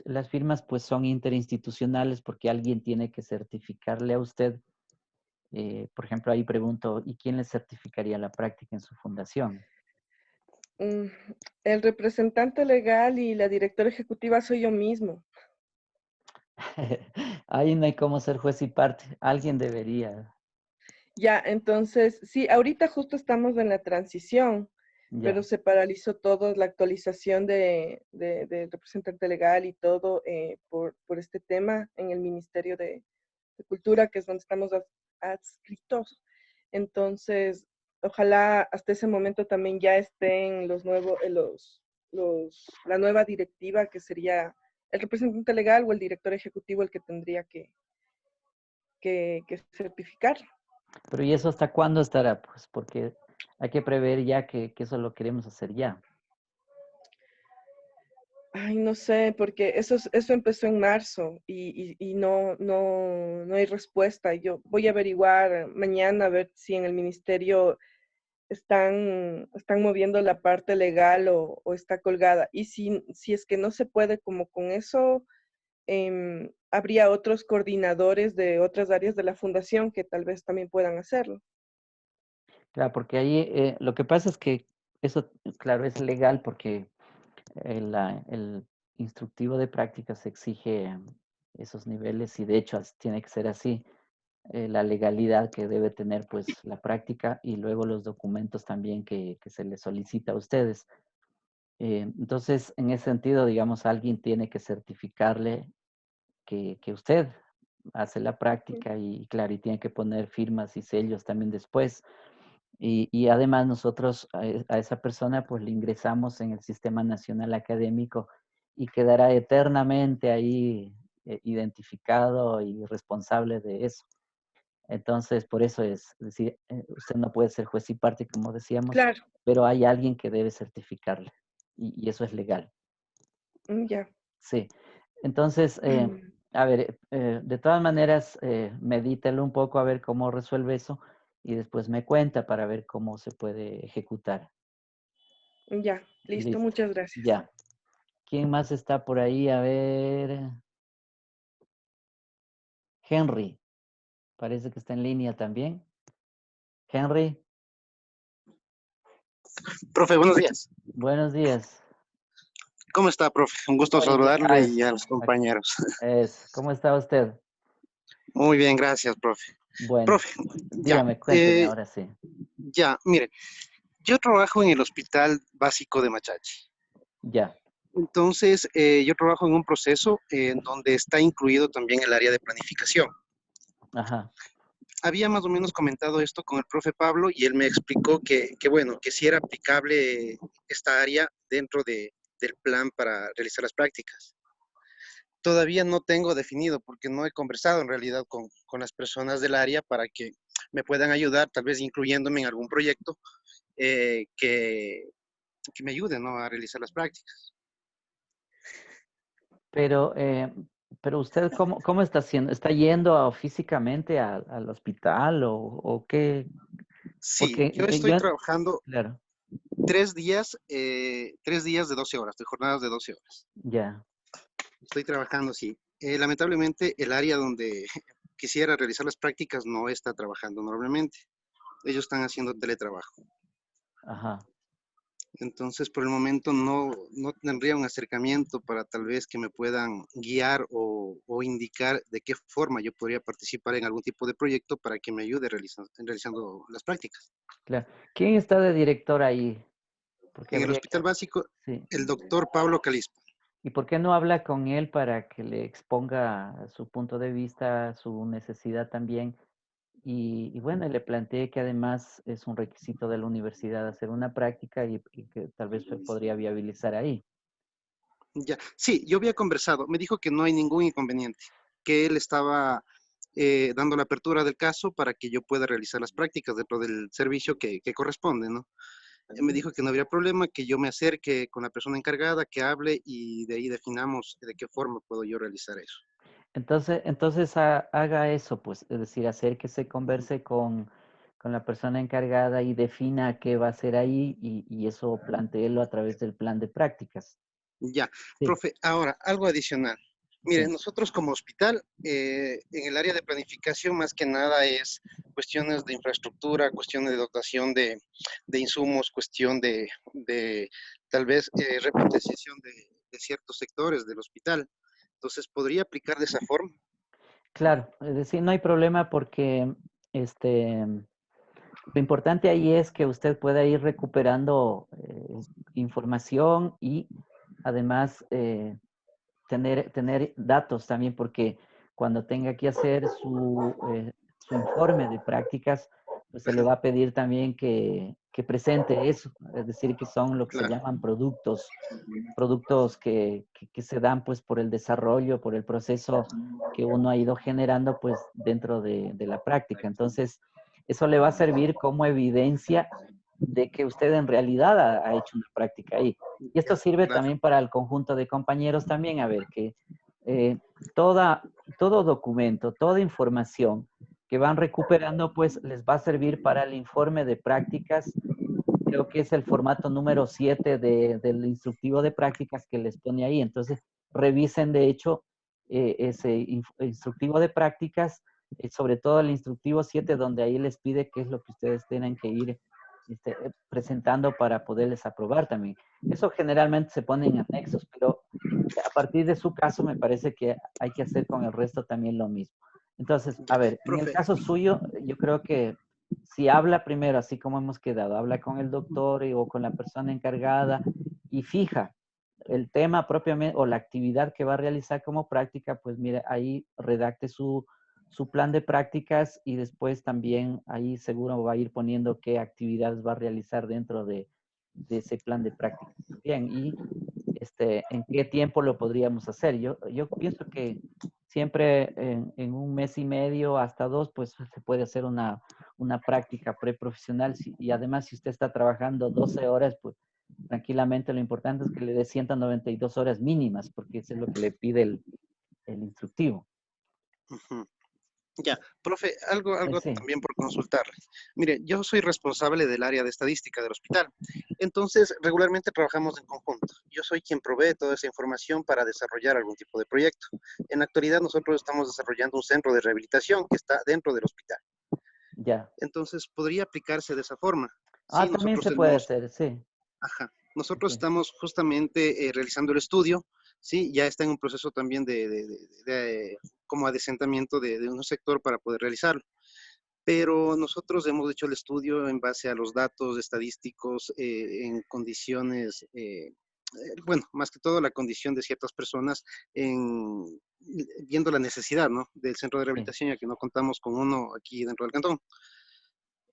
las firmas pues son interinstitucionales porque alguien tiene que certificarle a usted. Por ejemplo, ahí pregunto, ¿y quién le certificaría la práctica en su fundación? Mm, El representante legal y la directora ejecutiva soy yo mismo. Ahí no hay cómo ser juez y parte. Alguien debería. Ya, entonces, sí, ahorita justo estamos en la transición, pero Ya, se paralizó todo, la actualización del representante legal y todo por este tema en el Ministerio de Cultura, que es donde estamos adscritos. Entonces, ojalá hasta ese momento también ya estén los nuevos, la nueva directiva, que sería el representante legal o el director ejecutivo el que tendría que certificar. pero ¿y eso hasta cuándo estará? Pues porque hay que prever ya que eso lo queremos hacer ya. Ay, no sé, porque eso empezó en marzo y no hay respuesta. Yo voy a averiguar mañana a ver si en el ministerio están moviendo la parte legal o está colgada. Y si es que no se puede como con eso, habría otros coordinadores de otras áreas de la fundación que tal vez también puedan hacerlo. Claro, porque ahí lo que pasa es que eso, claro, es legal porque el instructivo de prácticas exige esos niveles y de hecho tiene que ser así. La legalidad que debe tener pues la práctica y luego los documentos también que se les solicita a ustedes. Entonces, en ese sentido, digamos, alguien tiene que certificarle que usted hace la práctica y claro, y tiene que poner firmas y sellos también después. Y además nosotros a esa persona pues le ingresamos en el Sistema Nacional Académico y quedará eternamente ahí identificado y responsable de eso. Entonces, por eso es decir, usted no puede ser juez y parte, como decíamos, Claro, pero hay alguien que debe certificarle y eso es legal. ya. Sí. Entonces, a ver, de todas maneras, medítelo un poco a ver cómo resuelve eso y después me cuenta para ver cómo se puede ejecutar. Ya, listo, Listo. muchas gracias. Ya. ¿Quién más está por ahí? A ver. Henry. Parece que está en línea también. Henry, Profe, buenos días. buenos días. ¿Cómo está, profe? Un gusto Muy bien. saludarle Ay, y a los compañeros. ¿cómo está usted? Muy bien, gracias, profe. Bueno, Profe, ya, dígame, cuénteme ahora sí. ya, mire, yo trabajo en el Hospital Básico de Machachi. Ya. Entonces, yo trabajo en un proceso en donde está incluido también el área de planificación. Ajá. Había más o menos comentado esto con el profe Pablo y él me explicó bueno, que sí era aplicable esta área dentro del plan para realizar las prácticas. Todavía no tengo definido porque no he conversado en realidad con las personas del área para que me puedan ayudar, tal vez incluyéndome en algún proyecto eh, que, que me ayude, ¿no?, a realizar las prácticas. Pero, pero usted, ¿cómo está haciendo? ¿Está yendo físicamente al hospital o qué? Sí, Porque yo estoy yo, trabajando claro, 3 días de 12 horas, de jornadas de 12 horas. ya. Estoy trabajando, sí. Lamentablemente, el área donde quisiera realizar las prácticas no está trabajando normalmente. Ellos están haciendo teletrabajo. Ajá. Entonces, por el momento no tendría un acercamiento para tal vez que me puedan guiar o indicar de qué forma yo podría participar en algún tipo de proyecto para que me ayude realizando las prácticas. Claro. ¿Quién está de director ahí? Porque En el habría que, Hospital Básico, sí. el doctor Pablo Calispo. ¿Y por qué no habla con él para que le exponga su punto de vista, su necesidad también? Y bueno, le planteé que además es un requisito de la universidad hacer una práctica y que tal vez se podría viabilizar ahí. Ya, sí, yo había conversado, me dijo que no hay ningún inconveniente, que él estaba dando la apertura del caso para que yo pueda realizar las prácticas dentro del servicio que corresponde, ¿no? Me dijo que no habría problema, que yo me acerque con la persona encargada, que hable y de ahí definamos de qué forma puedo yo realizar eso. Entonces haga eso, pues, es decir, acérquese, converse con la persona encargada y defina qué va a hacer ahí y eso plantéelo a través del plan de prácticas. Ya, Sí, profe, ahora algo adicional. Mire, Sí. nosotros como hospital, en el área de planificación, más que nada es cuestiones de infraestructura, cuestiones de dotación de insumos, cuestión de tal vez repotenciación de ciertos sectores del hospital. Entonces, ¿podría aplicar de esa forma? Claro, es decir, no hay problema porque lo importante ahí es que usted pueda ir recuperando información y además tener datos también, porque cuando tenga que hacer su informe de prácticas, pues se le Ajá, va a pedir también que presente eso, es decir, que son lo que se claro, llaman productos que se dan pues por el desarrollo, por el proceso que uno ha ido generando pues dentro de la práctica. Entonces, eso le va a servir como evidencia de que usted en realidad ha hecho una práctica ahí. Y esto sirve claro, también para el conjunto de compañeros también, a ver, que eh, toda, todo documento, toda información que van recuperando, pues les va a servir para el informe de prácticas. Creo que es el formato número 7 del instructivo de prácticas que les pone ahí. Entonces, revisen de hecho ese instructivo de prácticas, sobre todo el instructivo 7, donde ahí les pide qué es lo que ustedes tienen que ir presentando para poderles aprobar también. Eso generalmente se pone en anexos, pero a partir de su caso me parece que hay que hacer con el resto también lo mismo. Entonces, a ya. ver, en el Profe, caso suyo, yo creo que si habla primero, así como hemos quedado, habla con el doctor o con la persona encargada y fija el tema propiamente o la actividad que va a realizar como práctica, pues mire, ahí redacte su plan de prácticas y después también ahí seguro va a ir poniendo qué actividades va a realizar dentro de ese plan de prácticas. Bien, y en qué tiempo lo podríamos hacer. Yo pienso que siempre en un mes y medio hasta dos, pues se puede hacer una práctica preprofesional. Y además, si usted está trabajando 12 horas, pues tranquilamente lo importante es que le dé 192 horas mínimas, porque eso es lo que le pide el instructivo. ujú. Ya, profe, algo Sí, también por consultarle. Mire, yo soy responsable del área de estadística del hospital. Entonces, regularmente trabajamos en conjunto. Yo soy quien provee toda esa información para desarrollar algún tipo de proyecto. En la actualidad, nosotros estamos desarrollando un centro de rehabilitación que está dentro del hospital. ya. Entonces, podría aplicarse de esa forma. Sí, Ah, también nosotros se puede tenemos. hacer, sí. Ajá. Nosotros Sí, estamos justamente realizando el estudio, ¿sí? Ya está en un proceso también como adesentamiento de un sector para poder realizarlo. Pero nosotros hemos hecho el estudio en base a los datos estadísticos en condiciones, bueno, más que todo la condición de ciertas personas viendo la necesidad, ¿no? Del centro de sí, rehabilitación, ya que no contamos con uno aquí dentro del cantón.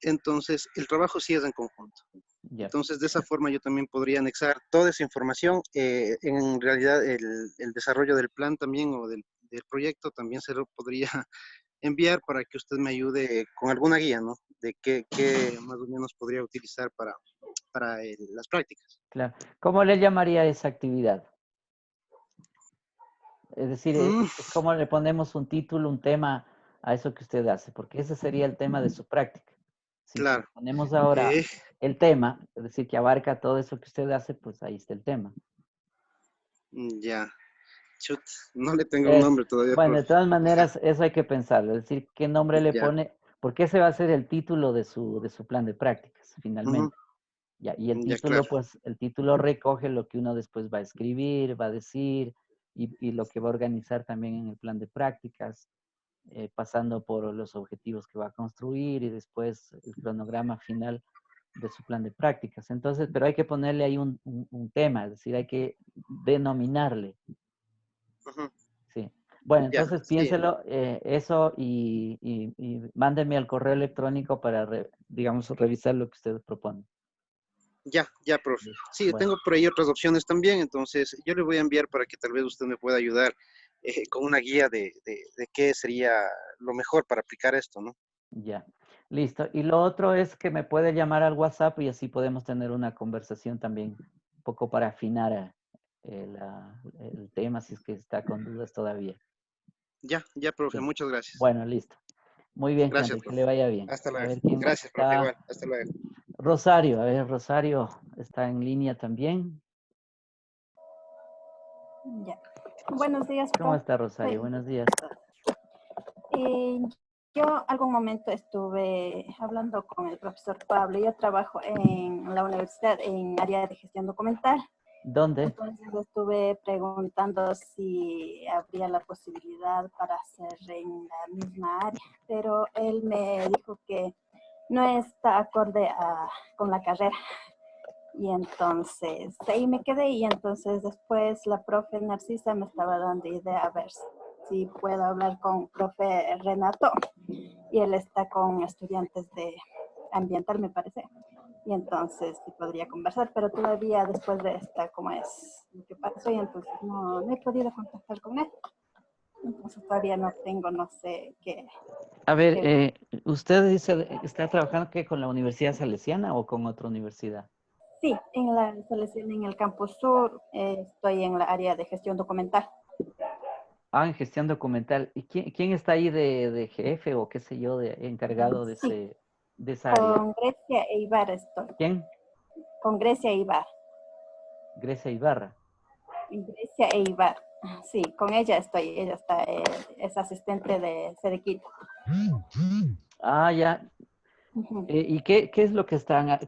Entonces, el trabajo sí es en conjunto. ya. Entonces, de esa forma yo también podría anexar toda esa información. En realidad, el desarrollo del plan también o del proyecto también se lo podría enviar para que usted me ayude con alguna guía, ¿no? De qué más o menos podría utilizar para las prácticas. Claro. ¿Cómo le llamaría esa actividad? Es decir, Mm, ¿cómo le ponemos un título, un tema a eso que usted hace? Porque ese sería el tema de su práctica. Si claro. le ponemos ahora Eh, el tema, es decir, que abarca todo eso que usted hace, pues ahí está el tema. ya. Chut, no le tengo un Es, nombre todavía, bueno, de profe. todas maneras, eso hay que pensarlo, es decir, qué nombre le Ya. pone, porque ese va a ser el título de su plan de prácticas, Ujú, finalmente. Ya, y el ya, título, claro. pues, el título recoge lo que uno después va a escribir, va a decir, y lo que va a organizar también en el plan de prácticas, pasando por los objetivos que va a construir y después el cronograma final de su plan de prácticas. Entonces, pero hay que ponerle ahí un tema, es decir, hay que denominarle, Ujú, ¿sí? Bueno, ya, entonces sí. piénselo eso y mándeme al correo electrónico para, digamos, revisar lo que usted propone. Ya, profe. Listo. Sí, Bueno, tengo por ahí otras opciones también, entonces yo le voy a enviar para que tal vez usted me pueda ayudar con una guía de qué sería lo mejor para aplicar esto, ¿no? ya. Listo. Y lo otro es que me puede llamar al WhatsApp y así podemos tener una conversación también, un poco para afinar el tema, si es que está con dudas todavía. Ya, profe, Sí. muchas gracias. Bueno, listo. Muy bien, Gracias, Henry, que profe. le vaya bien. Hasta A luego. ver quién más Gracias, profe, está. igual. Hasta luego. Rosario, a ver, Rosario está en línea también. Ya. Buenos días, ¿Cómo profe. está, Rosario? Buenos días. Eh, yo algún momento estuve hablando con el profesor Pablo. Yo trabajo en la universidad en área de gestión documental. ¿Dónde? Entonces estuve preguntando si habría la posibilidad para hacer en la misma área, pero él me dijo que no está acorde con la carrera. Y entonces ahí me quedé y entonces después la profe Narcisa me estaba dando idea a ver si puedo hablar con profe Renato y él está con estudiantes de ambiental, me parece. Y entonces sí podría conversar, pero todavía después de esta, como es lo que pasó, y entonces no he podido contactar con él. Entonces todavía no tengo, no sé qué. A ver, qué- ¿usted dice, está trabajando qué, con la Universidad Salesiana o con otra universidad? Sí, en la selección en el campus sur, estoy en la área de gestión documental. Ah, en gestión documental. ¿Y quién está ahí de jefe o qué sé yo, de encargado Sí, de esa área? con Grecia e Ibar estoy. ¿Quién? Con Grecia e Ibar. Grecia Ibarra. Grecia e Ibar. Sí, con ella estoy. Ella está, es asistente de Sedequito. Ah, ya. Ujú. ¿Y qué es lo que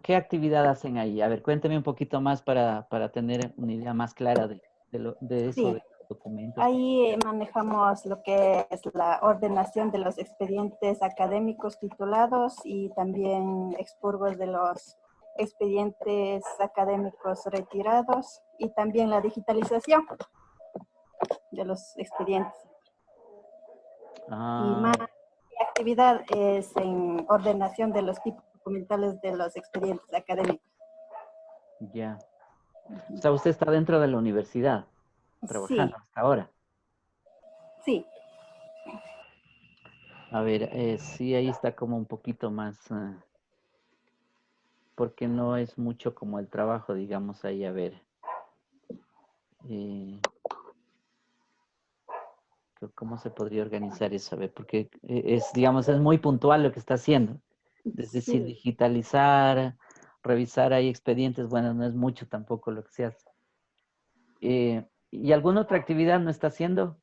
qué actividad hacen ahí? A ver, cuénteme un poquito más para tener una idea más clara de eso, Sí, de los documentos. ahí manejamos lo que es la ordenación de los expedientes académicos titulados y también expurgos de los expedientes académicos retirados y también la digitalización de los expedientes. Y Ah, más actividad es en ordenación de los tipos documentales de los expedientes académicos. ya. O sea, usted está dentro de la universidad, Sí, trabajando hasta ahora. sí. A ver, sí, ahí está como un poquito más, porque no es mucho como el trabajo, digamos, ahí, a ver. eh, ¿Cómo se podría organizar eso? A ver, porque digamos, es muy puntual lo que está haciendo. Es decir, Sí. digitalizar, revisar ahí expedientes, bueno, no es mucho tampoco lo que se hace. ¿Y alguna otra actividad no está haciendo?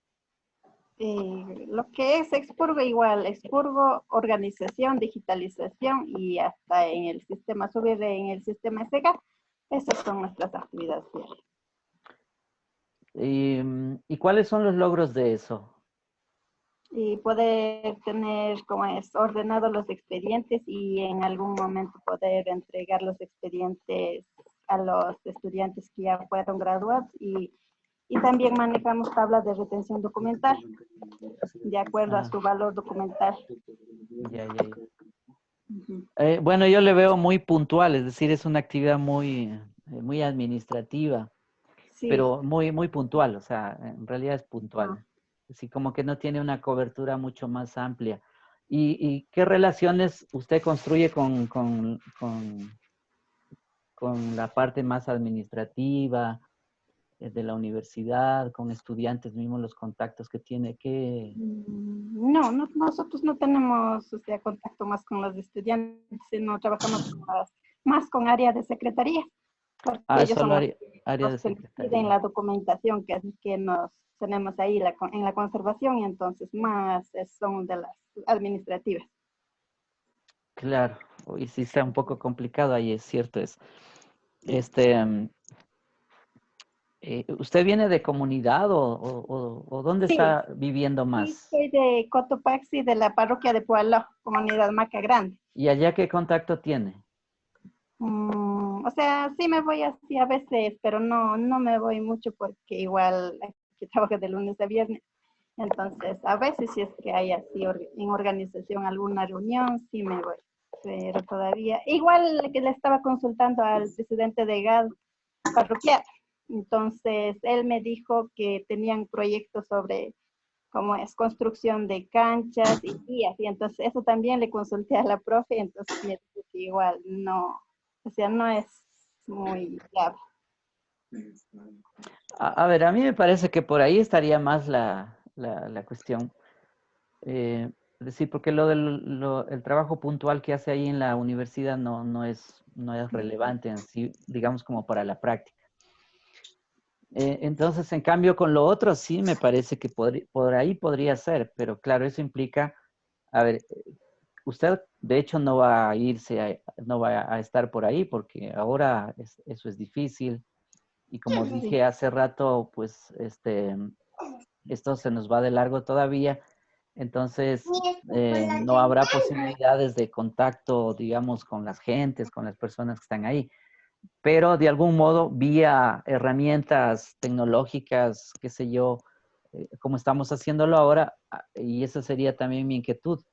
Lo que es expurgo igual, expurgo, organización, digitalización y hasta en el sistema, subir en el sistema SEGA. Esas son nuestras actividades diarias. ¿Y cuáles son los logros de eso? Y poder tener como es ordenado los expedientes y en algún momento poder entregar los expedientes a los estudiantes que ya fueron graduados y también manejamos tablas de retención documental de acuerdo a Ah, su valor documental. ya, ya, ya. Ujú. Bueno, yo le veo muy puntual, es decir, es una actividad muy administrativa, Sí, pero muy puntual, o sea, en realidad es ah, puntual. Así como que no tiene una cobertura mucho más amplia. ¿Y qué relaciones usted construye con la parte más administrativa de la universidad, con estudiantes mismos, los contactos que tiene? no, nosotros no tenemos, o sea, contacto más con los estudiantes, no trabajamos más con área de secretaría, porque Ah, es ellos solo son área los de que nos piden secretaría. la documentación que nos tenemos ahí en la conservación y entonces más son de las administrativas. Claro, y sí está un poco complicado ahí, es cierto es. Este, ¿Usted viene de comunidad o dónde Sí, está viviendo sí, más? soy de Cotopaxi, de la parroquia de Pueblo, comunidad Maca Grande. ¿Y allá qué contacto tiene? O sea, sí me voy así a veces, pero no me voy mucho porque igual aquí trabajo de lunes a viernes. Entonces, a veces si es que hay así en organización alguna reunión, sí me voy. Pero todavía, igual que le estaba consultando al presidente de GAD parroquial. Entonces, él me dijo que tenían proyectos sobre cómo es construcción de canchas y vías. Y entonces, eso también le consulté a la profe, entonces me dijo que igual no, o sea, no es muy viable. A ver, a mí me parece que por ahí estaría más la cuestión. Es decir, porque el trabajo puntual que hace ahí en la universidad no es relevante en sí, digamos como para la práctica. Entonces, en cambio, con lo otro sí me parece que por ahí podría ser, pero claro, eso implica, a ver, usted de hecho no va a irse, no va a estar por ahí porque ahora eso es difícil y como Sí. dije hace rato, pues esto se nos va de largo todavía, entonces no habrá posibilidades de contacto, digamos, con las gentes, con las personas que están ahí, pero de algún modo vía herramientas tecnológicas, qué sé yo, como estamos haciéndolo ahora, y esa sería también mi inquietud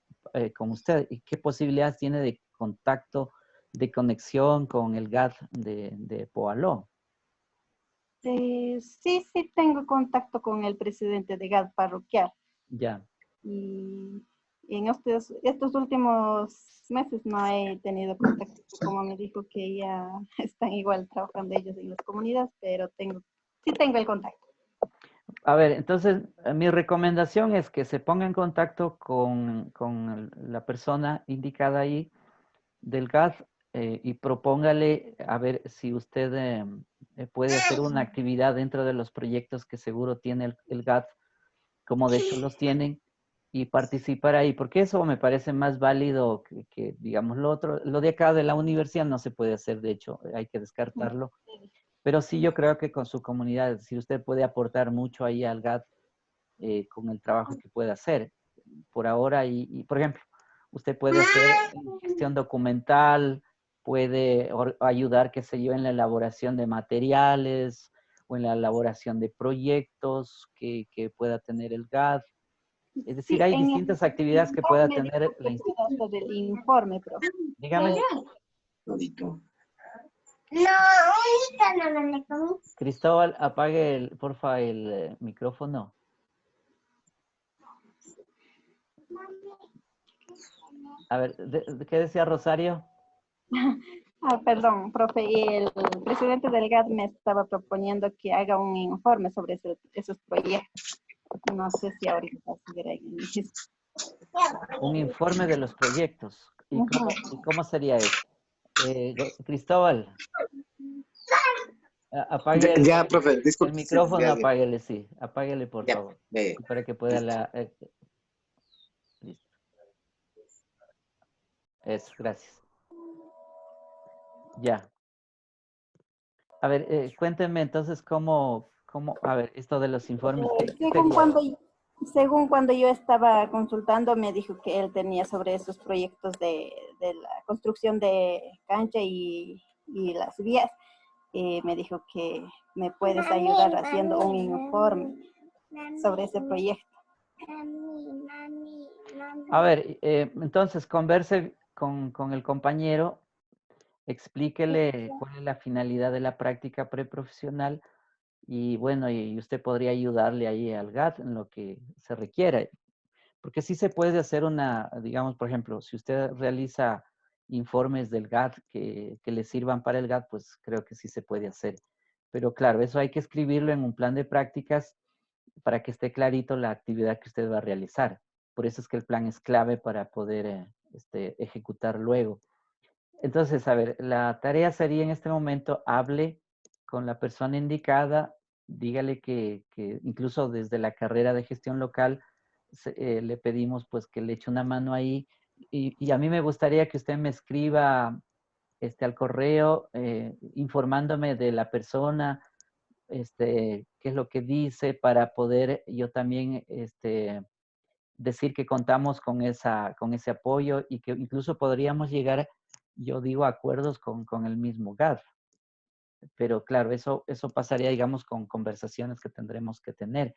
con usted, ¿y qué posibilidades tiene de contacto, de conexión con el GAD de Poaló? Sí, sí tengo contacto con el presidente de GAD parroquial. Ya. Y en estos últimos meses no he tenido contacto, como me dijo que ya están igual trabajando ellos en las comunidades, pero sí tengo el contacto. A ver, entonces mi recomendación es que se ponga en contacto con la persona indicada ahí del GAD y propóngale a ver si usted puede hacer una actividad dentro de los proyectos que seguro tiene el GAD, como de hecho los tienen, y participar ahí, porque eso me parece más válido que, digamos, lo otro. Lo de acá de la universidad no se puede hacer, de hecho, hay que descartarlo. Pero sí yo creo que con su comunidad, si usted puede aportar mucho ahí al GAD con el trabajo que puede hacer por ahora. Y, por ejemplo, usted puede hacer gestión documental, puede ayudar, qué sé yo, en la elaboración de materiales o en la elaboración de proyectos que pueda tener el GAD. Es decir, Sí, hay en el distintas actividades que pueda informe tener dijo la que puede institución. hacer el informe, profe. Dígame. Cristóbal, apague, porfa, el micrófono. A ver, ¿qué decía Rosario? Perdón, profe, y el presidente del GAD me estaba proponiendo que haga un informe sobre esos proyectos. No sé si ahorita estuviera en el mismo. Un informe de los proyectos. ¿Y Ujú. cómo sería eso? Cristóbal, apague Ya, profe, el disculpe. Sí, micrófono, ya, ya, apáguele, sí. Apáguele, por ya, favor. ya, ya. Para que pueda Listo. listo. Eso, gracias. Ya. A ver, cuéntenme entonces a ver, esto de los informes, ¿qué Según sería? según cuando yo estaba consultando, me dijo que él tenía sobre esos proyectos de la construcción de cancha y las vías. Me dijo que me puedes ayudar haciendo un informe sobre ese proyecto. A ver, entonces converse con el compañero, explíquele cuál es la finalidad de la práctica preprofesional y bueno, y usted podría ayudarle ahí al GAT en lo que se requiera. Porque sí se puede hacer digamos, por ejemplo, si usted realiza informes del GAT que le sirvan para el GAT, pues creo que sí se puede hacer. Pero claro, eso hay que escribirlo en un plan de prácticas para que esté clarito la actividad que usted va a realizar. Por eso es que el plan es clave para poder ejecutar luego. Entonces, a ver, la tarea sería en este momento, hable con la persona indicada, dígale que incluso desde la carrera de gestión local le pedimos pues que le eche una mano ahí y a mí me gustaría que usted me escriba al correo informándome de la persona, qué es lo que dice para poder yo también decir que contamos con ese apoyo y que incluso podríamos llegar, yo digo, a acuerdos con el mismo GAD. Pero claro, eso pasaría, digamos, con conversaciones que tendremos que tener.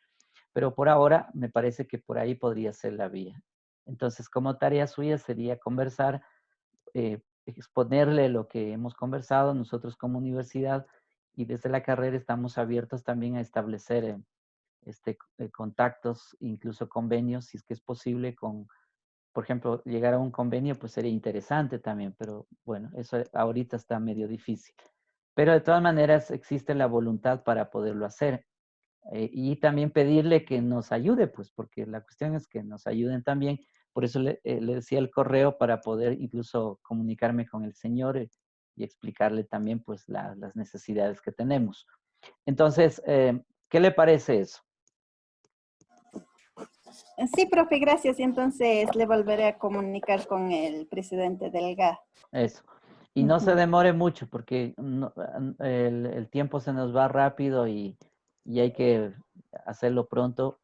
Pero por ahora me parece que por ahí podría ser la vía. Entonces, como tarea suya sería conversar, exponerle lo que hemos conversado nosotros como universidad y desde la carrera estamos abiertos también a establecer contactos, incluso convenios, si es que es posible por ejemplo, llegar a un convenio, pues sería interesante también, pero bueno, eso ahorita está medio difícil. Pero de todas maneras existe la voluntad para poderlo hacer. Y también pedirle que nos ayude, pues, porque la cuestión es que nos ayuden también. Por eso le decía el correo para poder incluso comunicarme con el señor y explicarle también, pues, las necesidades que tenemos. Entonces, ¿qué le parece eso? Sí, profe, gracias. Y entonces le volveré a comunicar con el presidente del GA. Eso. Y no se Ujú. demore mucho porque el tiempo se nos va rápido y hay que hacerlo pronto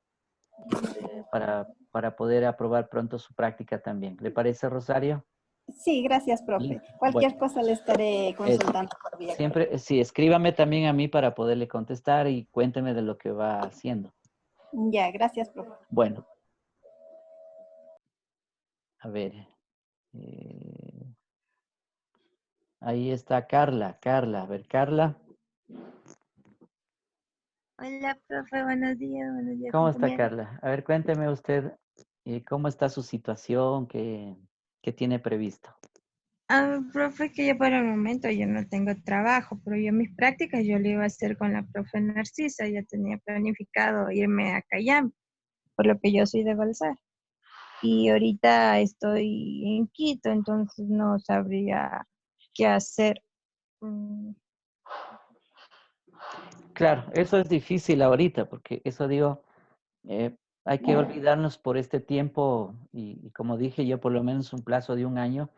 para poder aprobar pronto su práctica también. ¿Le parece, Rosario? Sí, gracias, profe. Listo. Bueno, Cualquier cosa le estaré eso. consultando por vía correo. Siempre, sí, escríbame también a mí para poderle contestar y cuénteme de lo que va haciendo. Ya, gracias, profe. Bueno, a ver. eh, Ahí está Carla. Carla, a ver, Carla. Hola, profe, buenos días, ¿Cómo está compañero. Carla? A ver, cuénteme usted cómo está su situación, qué tiene previsto. Profe, que yo por el momento yo no tengo trabajo, pero yo mis prácticas yo le iba a hacer con la profe Narcisa, ya tenía planificado irme a Cayam, por lo que yo soy de Balsar. Y ahorita estoy en Quito, entonces no sabría qué hacer. Mm, Claro, eso es difícil ahorita, porque eso digo, eh, hay que olvidarnos por este tiempo y como dije yo, por lo menos un plazo de un año,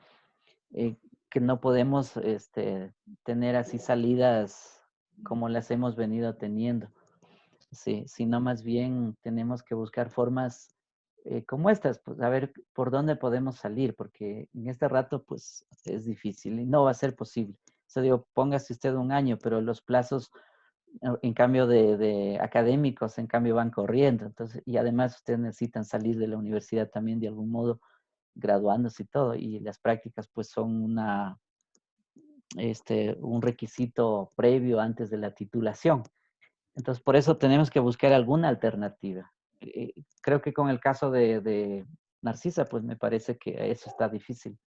eh, que no podemos tener así salidas como las hemos venido teniendo. Sí, sino más bien tenemos que buscar formas como estas, pues a ver por dónde podemos salir, porque en este rato pues es difícil y no va a ser posible. O sea, digo, póngase usted un año, pero los plazos en cambio de académicos, en cambio van corriendo. Entonces, y además ustedes necesitan salir de la universidad también de algún modo, graduándose y todo, y las prácticas pues son un requisito previo antes de la titulación. Entonces, por eso tenemos que buscar alguna alternativa. Creo que con el caso de Narcisa, pues me parece que eso está difícil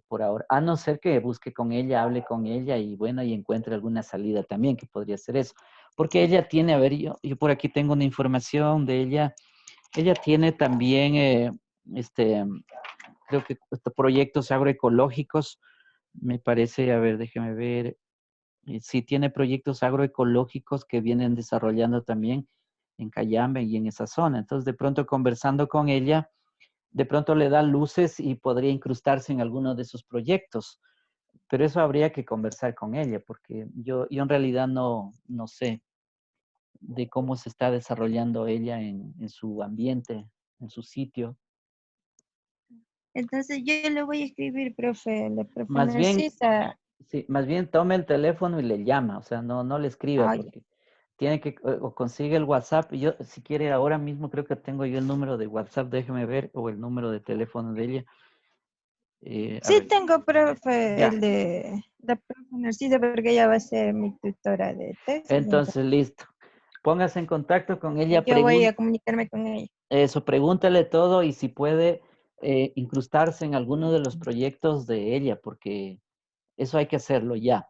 por ahora. A no ser que busque con ella, hable con ella y bueno, y encuentre alguna salida también, que podría ser eso. Porque ella tiene, a ver, yo por aquí tengo una información de ella. Ella tiene también, este, creo que proyectos agroecológicos, me parece, a ver, déjeme ver. Sí, tiene proyectos agroecológicos que vienen desarrollando también en Cayambe y en esa zona. Entonces, de pronto conversando con ella, de pronto le da luces y podría incrustarse en alguno de sus proyectos. Pero eso habría que conversar con ella, porque yo en realidad no sé de cómo se está desarrollando ella en su ambiente, en su sitio. Entonces yo le voy a escribir, profe, la profe Más bien, Narcisa. sí, más bien tome el teléfono y le llama, o sea, no le escriba, Ay, porque tiene que, o consigue el WhatsApp. Yo, si quiere, ahora mismo creo que tengo yo el número de WhatsApp, déjeme ver, o el número de teléfono de ella. A sí ver, tengo, profe, ya. el de la profe Narcisa, porque ella va a ser mi tutora de tesis. Entonces, Entonces, listo. Póngase en contacto con ella, yo voy a comunicarme con ella. eso, pregúntale todo y si puede incrustarse en alguno de los proyectos de ella, porque eso hay que hacerlo ya.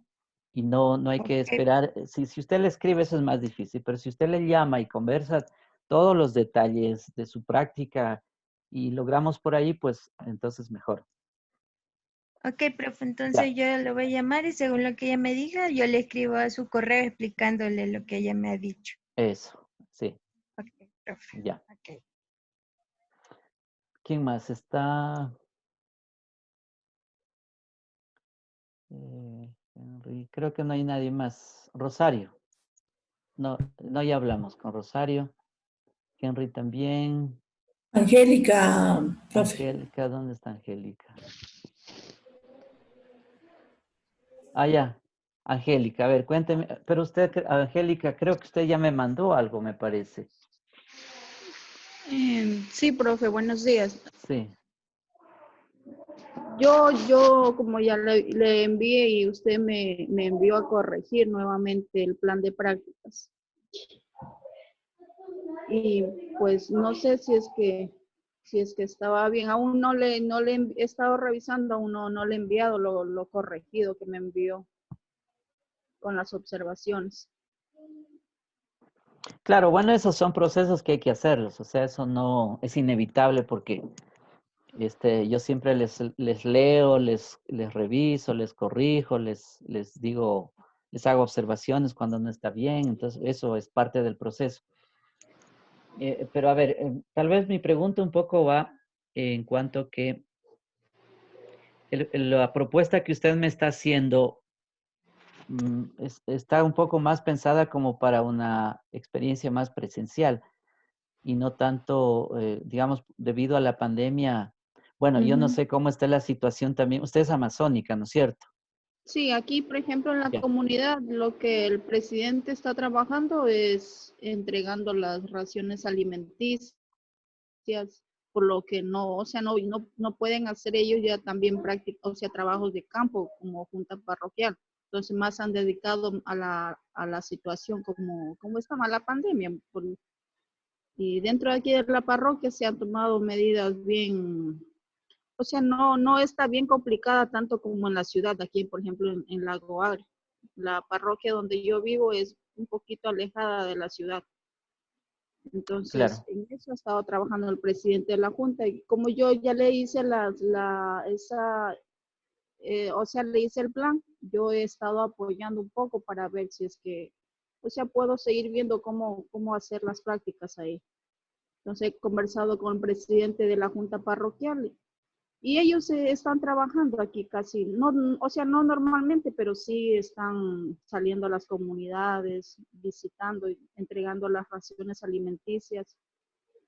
Y no hay que Ok, esperar. Si usted le escribe, eso es más difícil, pero si usted le llama y conversa todos los detalles de su práctica y logramos por ahí, pues entonces mejor. ok, profe, Ya, entonces yo le voy a llamar y según lo que ella me diga, yo le escribo a su correo explicándole lo que ella me ha dicho. eso, sí, Ok, profe. ya. Ok. ¿Quién más está? Henry, creo que no hay nadie más. Rosario. No, ya hablamos con Rosario. Henry también. Angélica, profe. Angélica, ¿dónde está Angélica? Ah, ya. Angélica, a ver, cuénteme. Pero usted, Angélica, creo que usted ya me mandó algo, me parece. Sí, profe, buenos días. Sí. Yo como ya le envié y usted me envió a corregir nuevamente el plan de prácticas. Y pues no sé si es que estaba bien. Aún no le he estado revisando, aún no le he enviado lo corregido que me envió con las observaciones. Claro, bueno, esos son procesos que hay que hacerlos. O sea, eso no es inevitable porque yo siempre les leo, les reviso, les corrijo, les digo les hago observaciones cuando no está bien, entonces eso es parte del proceso. Pero a ver, tal vez mi pregunta un poco va en cuanto que la propuesta que usted me está haciendo está un poco más pensada como para una experiencia más presencial y no tanto, digamos, debido a la pandemia. Bueno, yo no Ujú. sé cómo está la situación también. Usted es amazónica, ¿no es cierto? Sí, aquí, por ejemplo, en la Ya. comunidad, lo que el presidente está trabajando es entregando las raciones alimenticias, por lo que no, o sea, no pueden hacer ellos ya también prácticas, o sea, trabajos de campo como junta parroquial. Entonces, más han dedicado a la situación como esta mala pandemia. Y dentro de aquí de la parroquia se han tomado medidas bien, o sea, no está bien complicada tanto como en la ciudad, aquí, por ejemplo, en Lago Agrio. La parroquia donde yo vivo es un poquito alejada de la ciudad. Entonces, Claro. en eso ha estado trabajando el presidente de la Junta. Y como yo ya le hice o sea, le hice el plan, yo he estado apoyando un poco para ver si es que, o sea, puedo seguir viendo cómo hacer las prácticas ahí. Entonces, he conversado con el presidente de la Junta Parroquial y ellos están trabajando aquí casi, no, o sea, no normalmente, pero sí están saliendo a las comunidades, visitando y entregando las raciones alimenticias,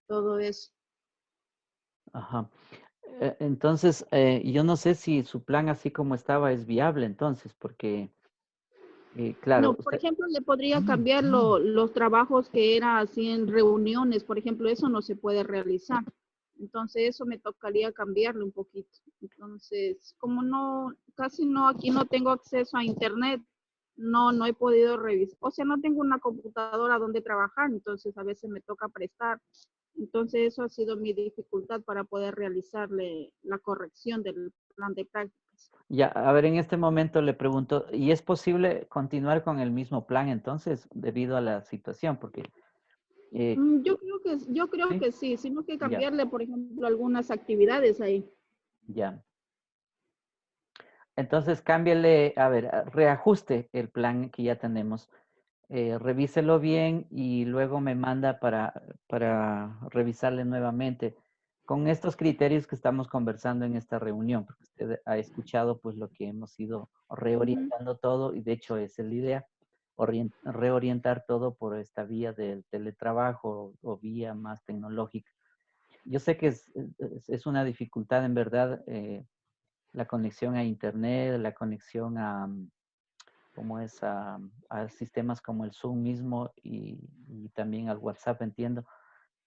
todo eso. Ajá. Entonces, yo no sé si su plan así como estaba es viable entonces, porque, claro, No, por usted, ejemplo, le podría cambiar los trabajos que era así en reuniones, por ejemplo, eso no se puede realizar. Entonces, eso me tocaría cambiarle un poquito. Entonces, como no, casi no, aquí no tengo acceso a internet, no he podido revisar. O sea, no tengo una computadora donde trabajar, entonces a veces me toca prestar. Entonces, eso ha sido mi dificultad para poder realizarle la corrección del plan de prácticas. ya, a ver, en este momento le pregunto, ¿y es posible continuar con el mismo plan entonces debido a la situación? Porque, eh, Yo creo sí, que sí, sino que ya, cambiarle, por ejemplo, algunas actividades ahí. ya. Entonces, cámbiale, a ver, reajuste el plan que ya tenemos, revíselo bien y luego me manda para revisarle nuevamente con estos criterios que estamos conversando en esta reunión, porque usted ha escuchado pues lo que hemos ido Ujú. reorientando todo y de hecho esa es la idea, reorientar todo por esta vía del teletrabajo o vía más tecnológica. Yo sé que es una dificultad en verdad. La conexión a internet, la conexión como es a sistemas como el Zoom mismo y también al WhatsApp, entiendo.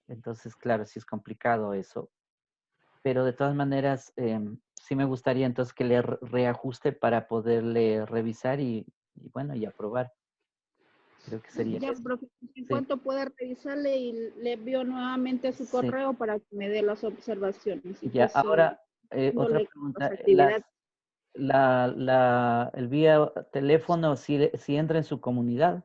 Entonces, claro, sí es complicado eso. Pero de todas maneras, sí me gustaría entonces que le reajuste para poderle revisar y bueno, y aprobar. Creo que sería Ya, eso. profe, en Sí, cuanto pueda revisarle y le envío nuevamente su sí. correo para que me dé las observaciones. Y Ya, pues ahora, otra dándole las pregunta. actividades. El vía teléfono, si entra en su comunidad,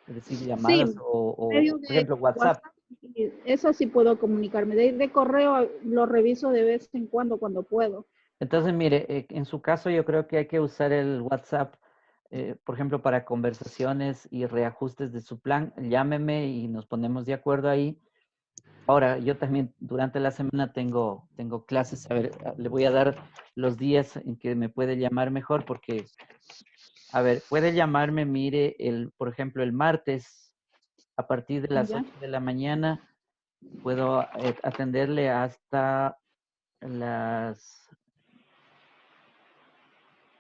es decir, llamadas Sí, o, medio por de ejemplo, WhatsApp. WhatsApp, y eso sí puedo comunicarme. De correo lo reviso de vez en cuando puedo. Entonces, mire, en su caso yo creo que hay que usar el WhatsApp, por ejemplo, para conversaciones y reajustes de su plan. Llámeme y nos ponemos de acuerdo ahí. Ahora, yo también durante la semana tengo clases. A ver, le voy a dar los días en que me puede llamar mejor porque, a ver, puede llamarme, mire, por ejemplo, el martes a partir de las Ya, 8 de la mañana. Puedo atenderle hasta las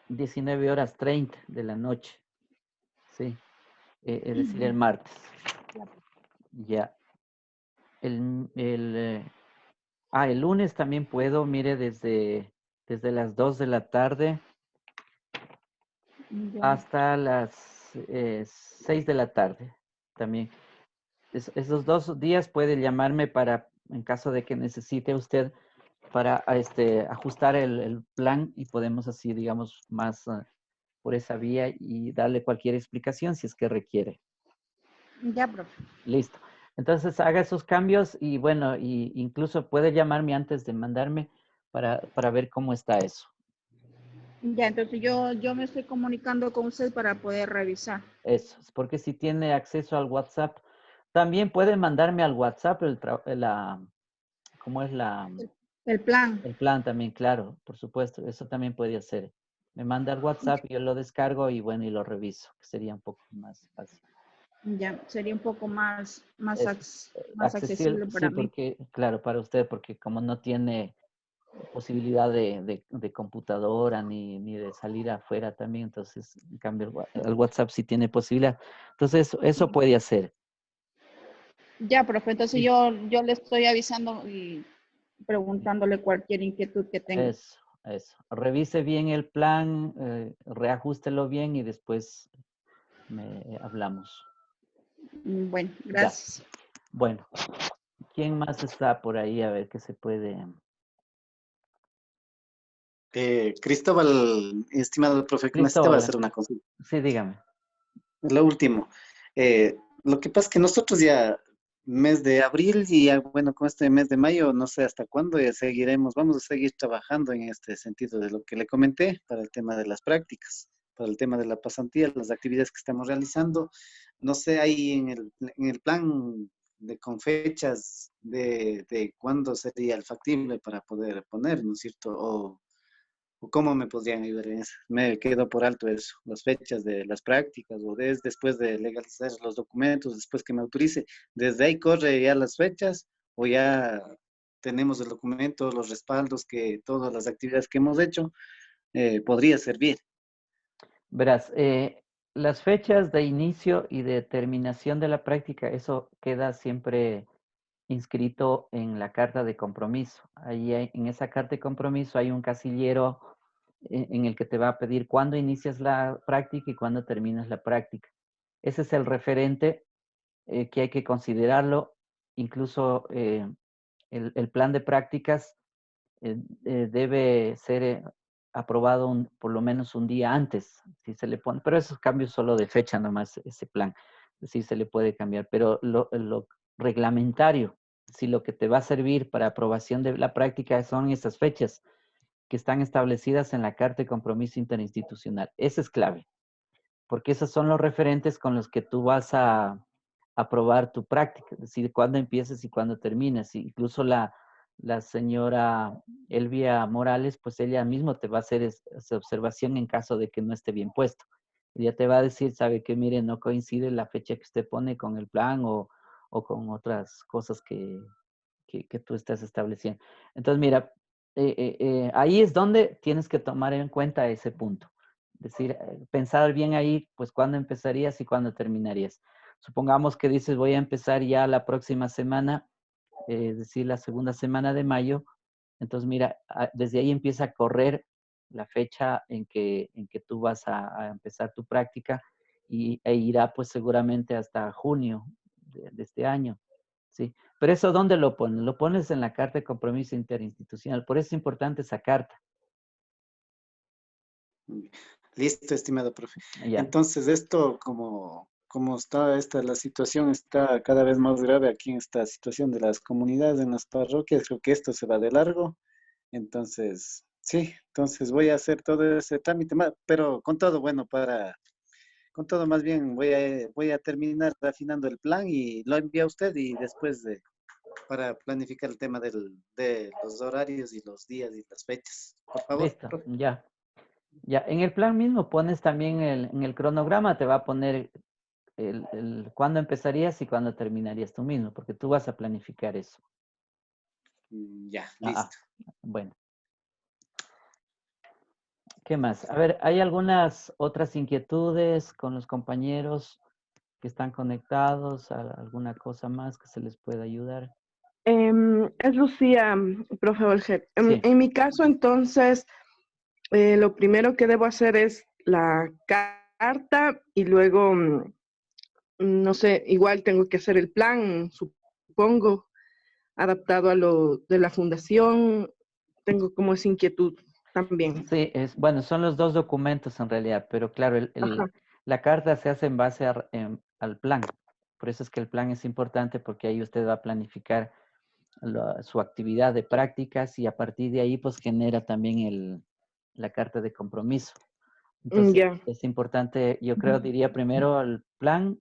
19:30 de la noche, sí, es decir, el martes. Ya. El lunes también puedo, mire, desde las 2 de la tarde ya. hasta las 6 de la tarde también. Esos 2 días puede llamarme en caso de que necesite usted para ajustar el plan y podemos así, digamos, más por esa vía y darle cualquier explicación si es que requiere. Ya, profe. Listo. Entonces haga esos cambios y bueno, y incluso puede llamarme antes de mandarme para ver cómo está eso. Ya, entonces yo me estoy comunicando con usted para poder revisar. Eso, es porque si tiene acceso al WhatsApp, también puede mandarme al WhatsApp ¿cómo es El plan. el plan también? Claro, por supuesto, eso también puede hacer. Me manda al WhatsApp, yo lo descargo y bueno, y lo reviso, que sería un poco más fácil. Ya, sería un poco Es más accesible, accesible sí, para mí. porque, claro, para usted, porque como no tiene posibilidad de computadora ni de salir afuera también, entonces, en cambio, el WhatsApp sí tiene posibilidad. Entonces, eso puede hacer. Ya, profe, entonces Y yo le estoy avisando y preguntándole cualquier inquietud que tenga. eso. Revise bien el plan, reajústelo bien y después hablamos. Bueno, Ya. gracias. Bueno, ¿quién más está por ahí? A ver qué se puede. Cristóbal, estimado profe, que necesitaba Cristóbal, hacer una consulta. sí, dígame. Lo último, lo que pasa es que nosotros ya mes de abril y ya, bueno, con este mes de mayo, no sé hasta cuándo ya seguiremos, vamos a seguir trabajando en este sentido de lo que le comenté para el tema de las prácticas, para el tema de la pasantía, las actividades que estamos realizando. No sé, ahí en el plan con fechas de cuándo sería el factible para poder poner, ¿no es cierto? ¿O cómo me podrían ayudar en eso? Me quedo por alto eso, las fechas de las prácticas o después de legalizar los documentos, después que me autorice, desde ahí corre ya las fechas o ya tenemos el documento, los respaldos que todas las actividades que hemos hecho podría servir. Verás, las fechas de inicio y de terminación de la práctica, eso queda siempre inscrito en la carta de compromiso. En esa carta de compromiso hay un casillero en el que te va a pedir cuándo inicias la práctica y cuándo terminas la práctica. Ese es el referente que hay que considerarlo. Incluso el plan de prácticas debe ser aprobado por lo menos un día antes, si se le pone, pero esos cambios solo de fecha nomás, ese plan, sí se le puede cambiar, pero lo reglamentario, si lo que te va a servir para aprobación de la práctica son esas fechas que están establecidas en la Carta de Compromiso Interinstitucional. Ese es clave, porque esos son los referentes con los que tú vas a aprobar tu práctica, es decir, cuándo empiezas y cuándo terminas. Incluso la señora Elvia Morales, pues ella mismo te va a hacer esa observación en caso de que no esté bien puesto. Ella te va a decir, sabe que mire, no coincide la fecha que usted pone con el plan o con otras cosas que tú estás estableciendo. Entonces, mira, ahí es donde tienes que tomar en cuenta ese punto. Es decir, pensar bien ahí, pues, cuándo empezarías y cuándo terminarías. Supongamos que dices, voy a empezar ya la próxima semana, es decir, la segunda semana de mayo. Entonces, mira, desde ahí empieza a correr la fecha en que tú vas a empezar tu práctica e irá pues seguramente hasta junio de este año. ¿Sí? Pero eso, ¿dónde lo pones? Lo pones en la Carta de Compromiso Interinstitucional. Por eso es importante esa carta. Listo, estimado profe. Ya. Entonces, esto como está la situación está cada vez más grave aquí en esta situación de las comunidades, en las parroquias, creo que esto se va de largo. Entonces, sí, entonces voy a hacer todo ese trámite, pero con todo, bueno, con todo más bien voy a terminar afinando el plan y lo envía a usted y después para planificar el tema de los horarios y los días y las fechas. Por favor, Listo, profe. ya. Ya, en el plan mismo pones también en el cronograma, te va a poner cuándo empezarías y cuándo terminarías tú mismo, porque tú vas a planificar eso. Ya, Ah, listo. bueno. ¿Qué más? A ver, ¿hay algunas otras inquietudes con los compañeros que están conectados? ¿Alguna cosa más que se les pueda ayudar? Es Lucía, profe Olger. Sí. En mi caso, entonces, lo primero que debo hacer es la carta y luego, no sé, igual tengo que hacer el plan, supongo, adaptado a lo de la fundación. Tengo como esa inquietud también. Sí, bueno, son los dos documentos en realidad, pero claro, Ajá. la carta se hace en base al plan. Por eso es que el plan es importante porque ahí usted va a planificar su actividad de prácticas y a partir de ahí pues genera también la carta de compromiso. Entonces, Ya. es importante, yo creo, diría primero el plan,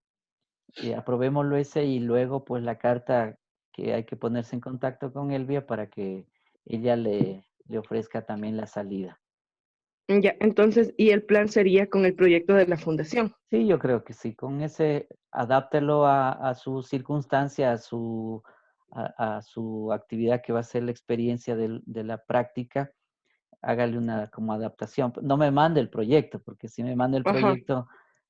aprobémoslo ese y luego pues la carta que hay que ponerse en contacto con Elvia para que ella le ofrezca también la salida. Ya, entonces, y el plan sería con el proyecto de la fundación. Sí, yo creo que sí. Con ese, adáptelo a su circunstancia, a su actividad que va a ser la experiencia de la práctica. Hágale una como adaptación. No me mande el proyecto, porque si me manda el Ajá. proyecto,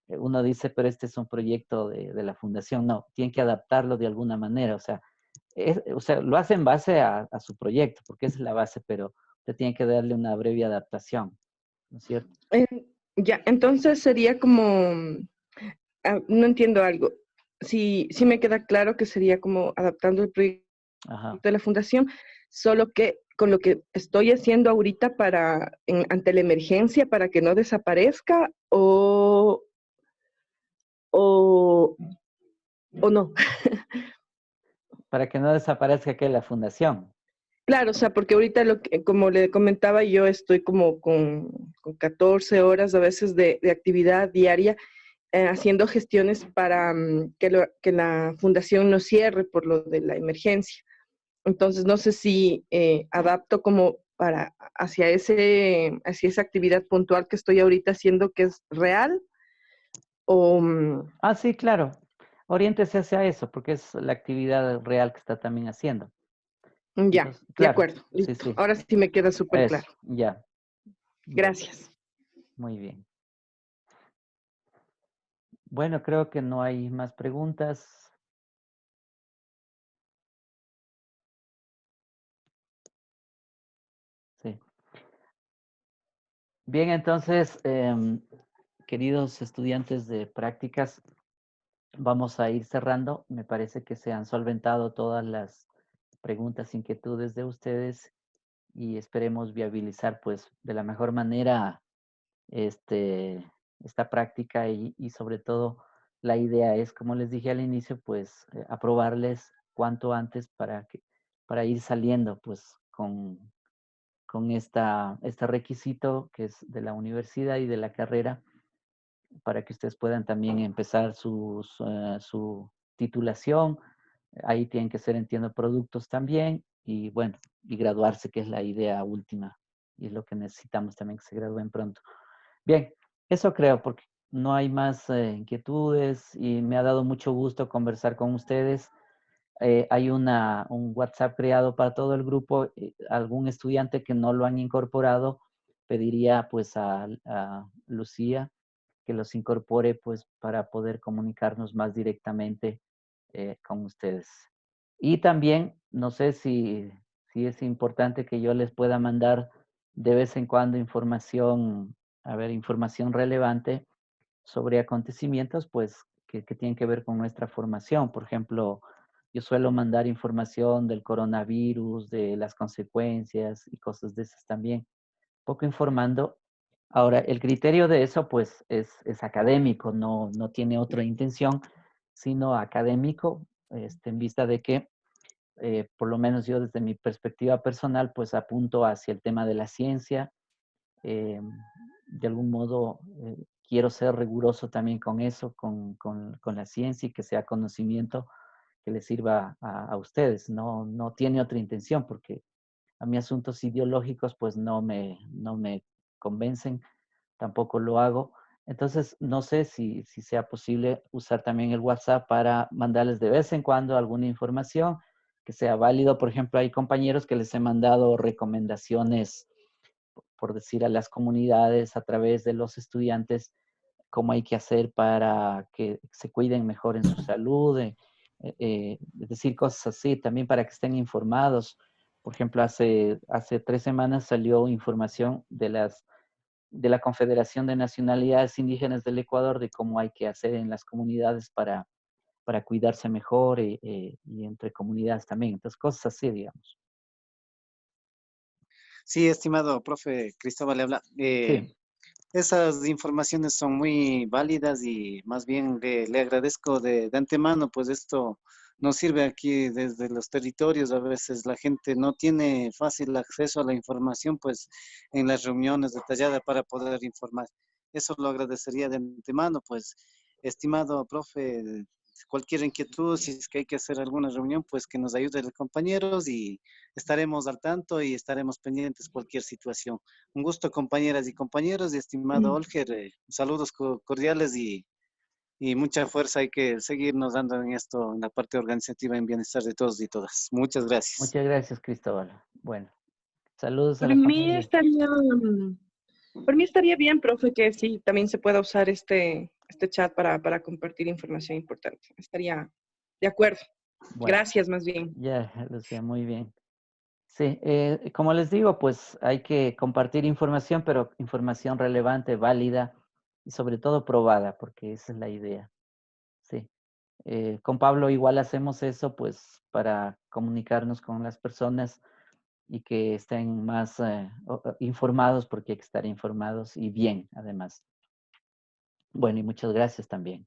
uno dice, pero este es un proyecto de la fundación. No, tiene que adaptarlo de alguna manera. O sea, lo hace en base a su proyecto, porque esa es la base, pero usted tiene que darle una breve adaptación, ¿no es cierto? Ya, entonces sería como, no entiendo algo. Sí me queda claro que sería como adaptando el proyecto Ajá. de la fundación, solo que con lo que estoy haciendo ahorita ante la emergencia para que no desaparezca o, o no. Para que no desaparezca que la fundación. Claro, o sea, porque ahorita como le comentaba, yo estoy como con 14 horas a veces de actividad diaria haciendo gestiones para que la fundación no cierre por lo de la emergencia. Entonces, no sé si adapto como hacia esa actividad puntual que estoy ahorita haciendo que es real o... Sí, claro. Oriéntese hacia eso, porque es la actividad real que está también haciendo. Ya, Entonces, de claro, acuerdo, sí, listo. sí. Ahora sí me queda súper Eso, claro. ya. Gracias. Muy bien. Bueno, creo que no hay más preguntas. Sí. Bien, entonces, queridos estudiantes de prácticas, vamos a ir cerrando. Me parece que se han solventado todas las preguntas, inquietudes de ustedes y esperemos viabilizar pues de la mejor manera esta práctica y sobre todo la idea es, como les dije al inicio, pues aprobarles cuanto antes para ir saliendo pues con este requisito que es de la universidad y de la carrera para que ustedes puedan también empezar su titulación. Ahí tienen que ser, entiendo, productos también y bueno, y graduarse, que es la idea última y es lo que necesitamos también que se gradúen pronto. Bien, eso creo, porque no hay más inquietudes y me ha dado mucho gusto conversar con ustedes. Hay un WhatsApp creado para todo el grupo. Algún estudiante que no lo han incorporado, pediría pues a Lucía que los incorpore pues para poder comunicarnos más directamente con ustedes. Y también, no sé si es importante que yo les pueda mandar de vez en cuando información, información relevante sobre acontecimientos pues que tienen que ver con nuestra formación. Por ejemplo, yo suelo mandar información del coronavirus, de las consecuencias y cosas de esas también, poco informando. Ahora, el criterio de eso, pues, es académico, no tiene otra intención, sino académico, en vista de que, por lo menos yo desde mi perspectiva personal, pues apunto hacia el tema de la ciencia. eh, de algún modo, quiero ser riguroso también con eso, con la ciencia y que sea conocimiento que les sirva a ustedes. No tiene otra intención, porque a mí asuntos ideológicos, pues no me convencen, tampoco lo hago. Entonces, no sé si sea posible usar también el WhatsApp para mandarles de vez en cuando alguna información que sea válido. Por ejemplo, hay compañeros que les he mandado recomendaciones, por decir, a las comunidades a través de los estudiantes, cómo hay que hacer para que se cuiden mejor en su salud, es decir, cosas así, también para que estén informados. Por ejemplo, hace 3 semanas salió información de la Confederación de Nacionalidades Indígenas del Ecuador de cómo hay que hacer en las comunidades para cuidarse mejor y entre comunidades también. Entonces, cosas así, digamos. Sí, estimado profe Cristóbal, le habla. Sí, Esas informaciones son muy válidas y más bien le agradezco de antemano, pues esto nos sirve aquí desde los territorios. A veces la gente no tiene fácil acceso a la información, pues en las reuniones detalladas para poder informar. Eso lo agradecería de antemano, pues, estimado profe, cualquier inquietud, si es que hay que hacer alguna reunión, pues que nos ayuden los compañeros y estaremos al tanto y estaremos pendientes de cualquier situación. Un gusto, compañeras y compañeros, y estimado Olger, saludos cordiales y mucha fuerza. Hay que seguirnos dando en esto, en la parte organizativa, en bienestar de todos y todas. Muchas gracias. Muchas gracias, Cristóbal. Bueno, saludos a Por la mí familia. estaría, por mí estaría bien, profe, que sí, también se pueda usar este chat para compartir información importante. Estaría de acuerdo. Bueno, Gracias, más bien. ya, Lucía, muy bien. Sí, como les digo, pues hay que compartir información, pero información relevante, válida y sobre todo probada, porque esa es la idea. Sí. Con Pablo igual hacemos eso, pues, para comunicarnos con las personas y que estén más informados, porque hay que estar informados y bien, además. Bueno, y muchas gracias también.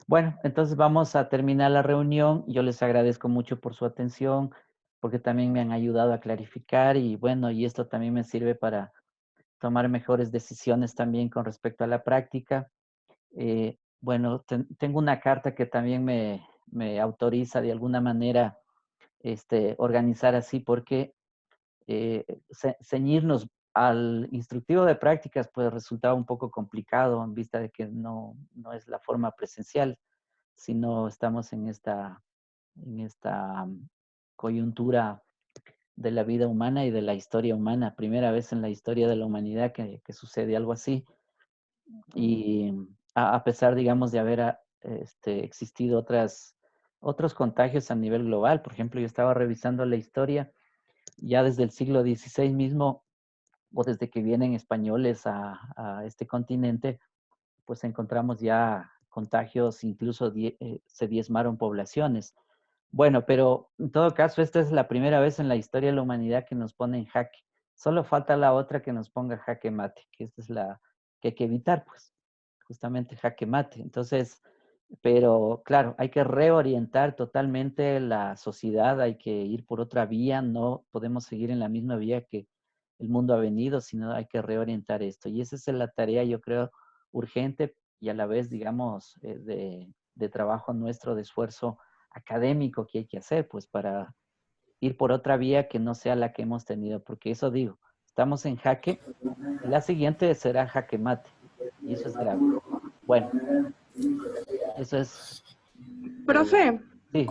Bueno, entonces vamos a terminar la reunión. Yo les agradezco mucho por su atención, porque también me han ayudado a clarificar y bueno, y esto también me sirve para tomar mejores decisiones también con respecto a la práctica. Bueno, tengo una carta que también me autoriza de alguna manera organizar así, porque ceñirnos al instructivo de prácticas pues resultaba un poco complicado en vista de que no es la forma presencial, sino estamos en esta coyuntura de la vida humana y de la historia humana. Primera vez en la historia de la humanidad que sucede algo así. Y a pesar, digamos, de haber existido otros contagios a nivel global. Por ejemplo, yo estaba revisando la historia ya desde el siglo XVI mismo, o desde que vienen españoles a este continente, pues encontramos ya contagios, incluso se diezmaron poblaciones. Bueno, pero en todo caso, esta es la primera vez en la historia de la humanidad que nos pone en jaque. Solo falta la otra que nos ponga jaque mate, que esta es la que hay que evitar, pues, justamente jaque mate. Entonces, pero claro, hay que reorientar totalmente la sociedad, hay que ir por otra vía, no podemos seguir en la misma vía que el mundo ha venido, sino hay que reorientar esto. Y esa es la tarea, yo creo, urgente y a la vez, digamos, de trabajo nuestro, de esfuerzo académico que hay que hacer, pues para ir por otra vía que no sea la que hemos tenido, porque eso digo, estamos en jaque y la siguiente será jaque mate, y eso es grave. Bueno, eso es... Profe, sí,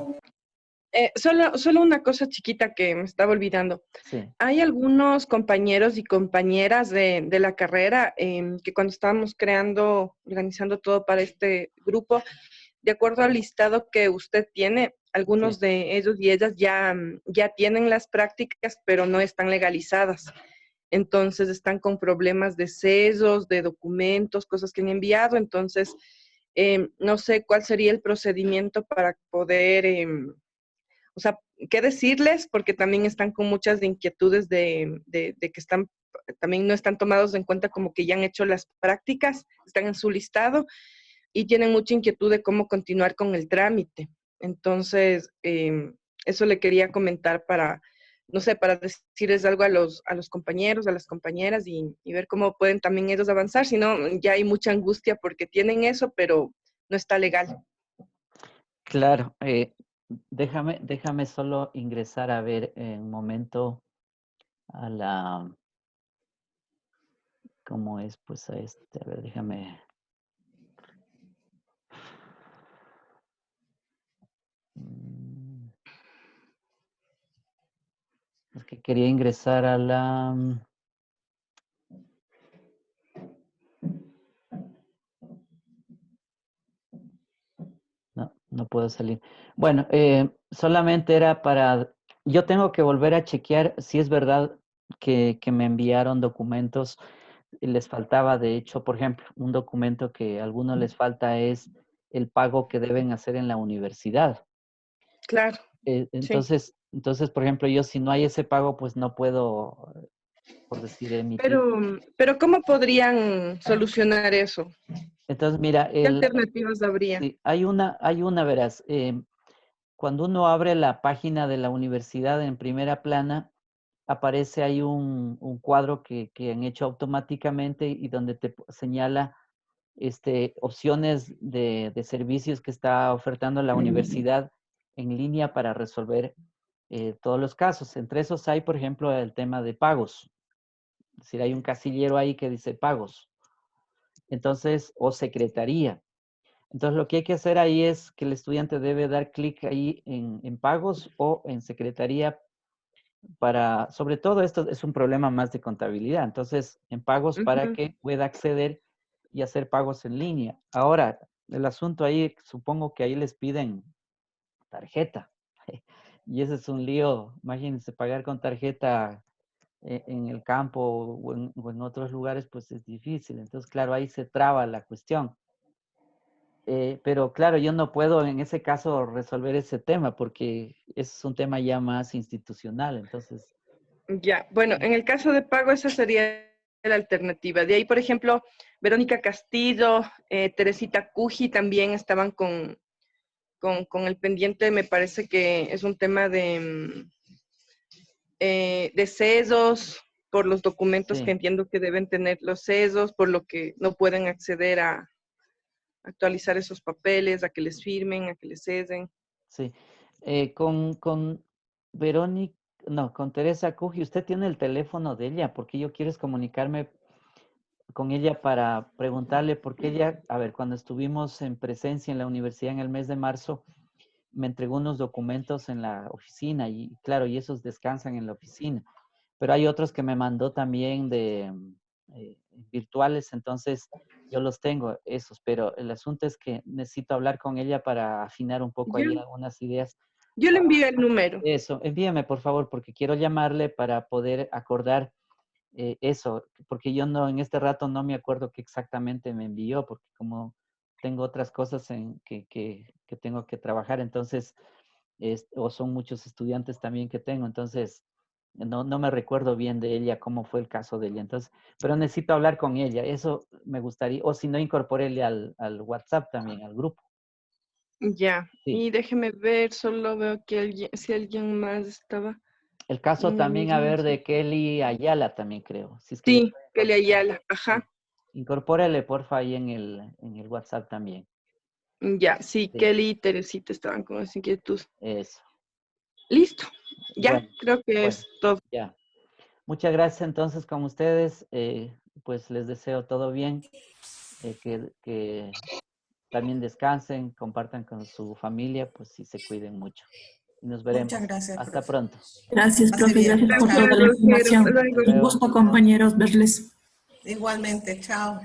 solo una cosa chiquita que me estaba olvidando. sí, Hay algunos compañeros y compañeras de la carrera que cuando estábamos organizando todo para este grupo, de acuerdo al listado que usted tiene, algunos sí. de ellos y ellas ya tienen las prácticas, pero no están legalizadas. Entonces están con problemas de sellos, de documentos, cosas que han enviado. Entonces, no sé cuál sería el procedimiento para poder, o sea, qué decirles, porque también están con muchas inquietudes de que también no están tomados en cuenta como que ya han hecho las prácticas, están en su listado y tienen mucha inquietud de cómo continuar con el trámite. Entonces, eso le quería comentar para, no sé, para decirles algo a los compañeros, a las compañeras y ver cómo pueden también ellos avanzar. Si no, ya hay mucha angustia porque tienen eso, pero no está legal. Claro, déjame solo ingresar a ver un momento a ¿cómo es? Pues a a ver, déjame. Es que quería ingresar a no puedo salir. Bueno, solamente era yo tengo que volver a chequear si es verdad que me enviaron documentos y les faltaba, de hecho, por ejemplo, un documento que a algunos les falta es el pago que deben hacer en la universidad. Claro, sí. Entonces, por ejemplo, yo si no hay ese pago, pues no puedo, por decir, emitir. Pero ¿cómo podrían solucionar eso? Entonces, mira, ¿Qué alternativas habría? sí, verás, cuando uno abre la página de la universidad en primera plana, aparece ahí un cuadro que han hecho automáticamente y donde te señala opciones de servicios que está ofertando la universidad en línea para resolver todos los casos. Entre esos hay, por ejemplo, el tema de pagos. Es decir, hay un casillero ahí que dice pagos. Entonces, o secretaría. Entonces, lo que hay que hacer ahí es que el estudiante debe dar clic ahí en pagos o en secretaría para, sobre todo esto es un problema más de contabilidad. Entonces, en pagos para que pueda acceder y hacer pagos en línea. Ahora, el asunto ahí, supongo que ahí les piden tarjeta. Y ese es un lío. Imagínense, pagar con tarjeta en el campo o en otros lugares, pues es difícil. Entonces, claro, ahí se traba la cuestión. Pero claro, yo no puedo en ese caso resolver ese tema porque es un tema ya más institucional. Entonces, Ya, bueno, en el caso de pago esa sería la alternativa. De ahí, por ejemplo, Verónica Castillo, Teresita Cuji también estaban con el pendiente, me parece que es un tema de CESOS, por los documentos que sí, entiendo que deben tener los CESOS, por lo que no pueden acceder a actualizar esos papeles, a que les firmen, a que les ceden. sí. Con Verónica, no, con Teresa Cuji, ¿usted tiene el teléfono de ella? Porque yo quiero comunicarme con ella para preguntarle, porque ella, a ver, cuando estuvimos en presencia en la universidad en el mes de marzo, me entregó unos documentos en la oficina y claro, y esos descansan en la oficina. Pero hay otros que me mandó también de virtuales, entonces yo los tengo esos, pero el asunto es que necesito hablar con ella para afinar un poco Yo, ahí algunas ideas. yo le envío el número. Eso, envíame por favor, porque quiero llamarle para poder acordar eso, porque yo no, en este rato no me acuerdo qué exactamente me envió, porque como tengo otras cosas en que tengo que trabajar, entonces, o son muchos estudiantes también que tengo, entonces no me recuerdo bien de ella, cómo fue el caso de ella, entonces, pero necesito hablar con ella, eso me gustaría, o si no, incorporarle al WhatsApp también, al grupo. Ya, Sí. y déjeme ver, solo veo que si alguien más estaba El caso en la también, a misma. ver, de Kelly Ayala también creo, si es que ya Sí, puede que le incorporar. Ayala, Sí. ajá. Incorpórale, porfa, ahí en el WhatsApp también. Ya, sí, Sí, Kelly y Teresita estaban con esa inquietud. eso. Listo, ya, Bueno, creo que bueno, es todo. ya. Muchas gracias entonces con ustedes. Pues les deseo todo bien, que también descansen, compartan con su familia, pues y se cuiden mucho. Y nos Muchas veremos. gracias, Hasta profe. pronto. Gracias, Pase profe. bien. Gracias por Chao. toda Gracias, la Rosero. Hasta información. Hasta luego. Un luego. gusto, compañeros, verles. Igualmente, chao.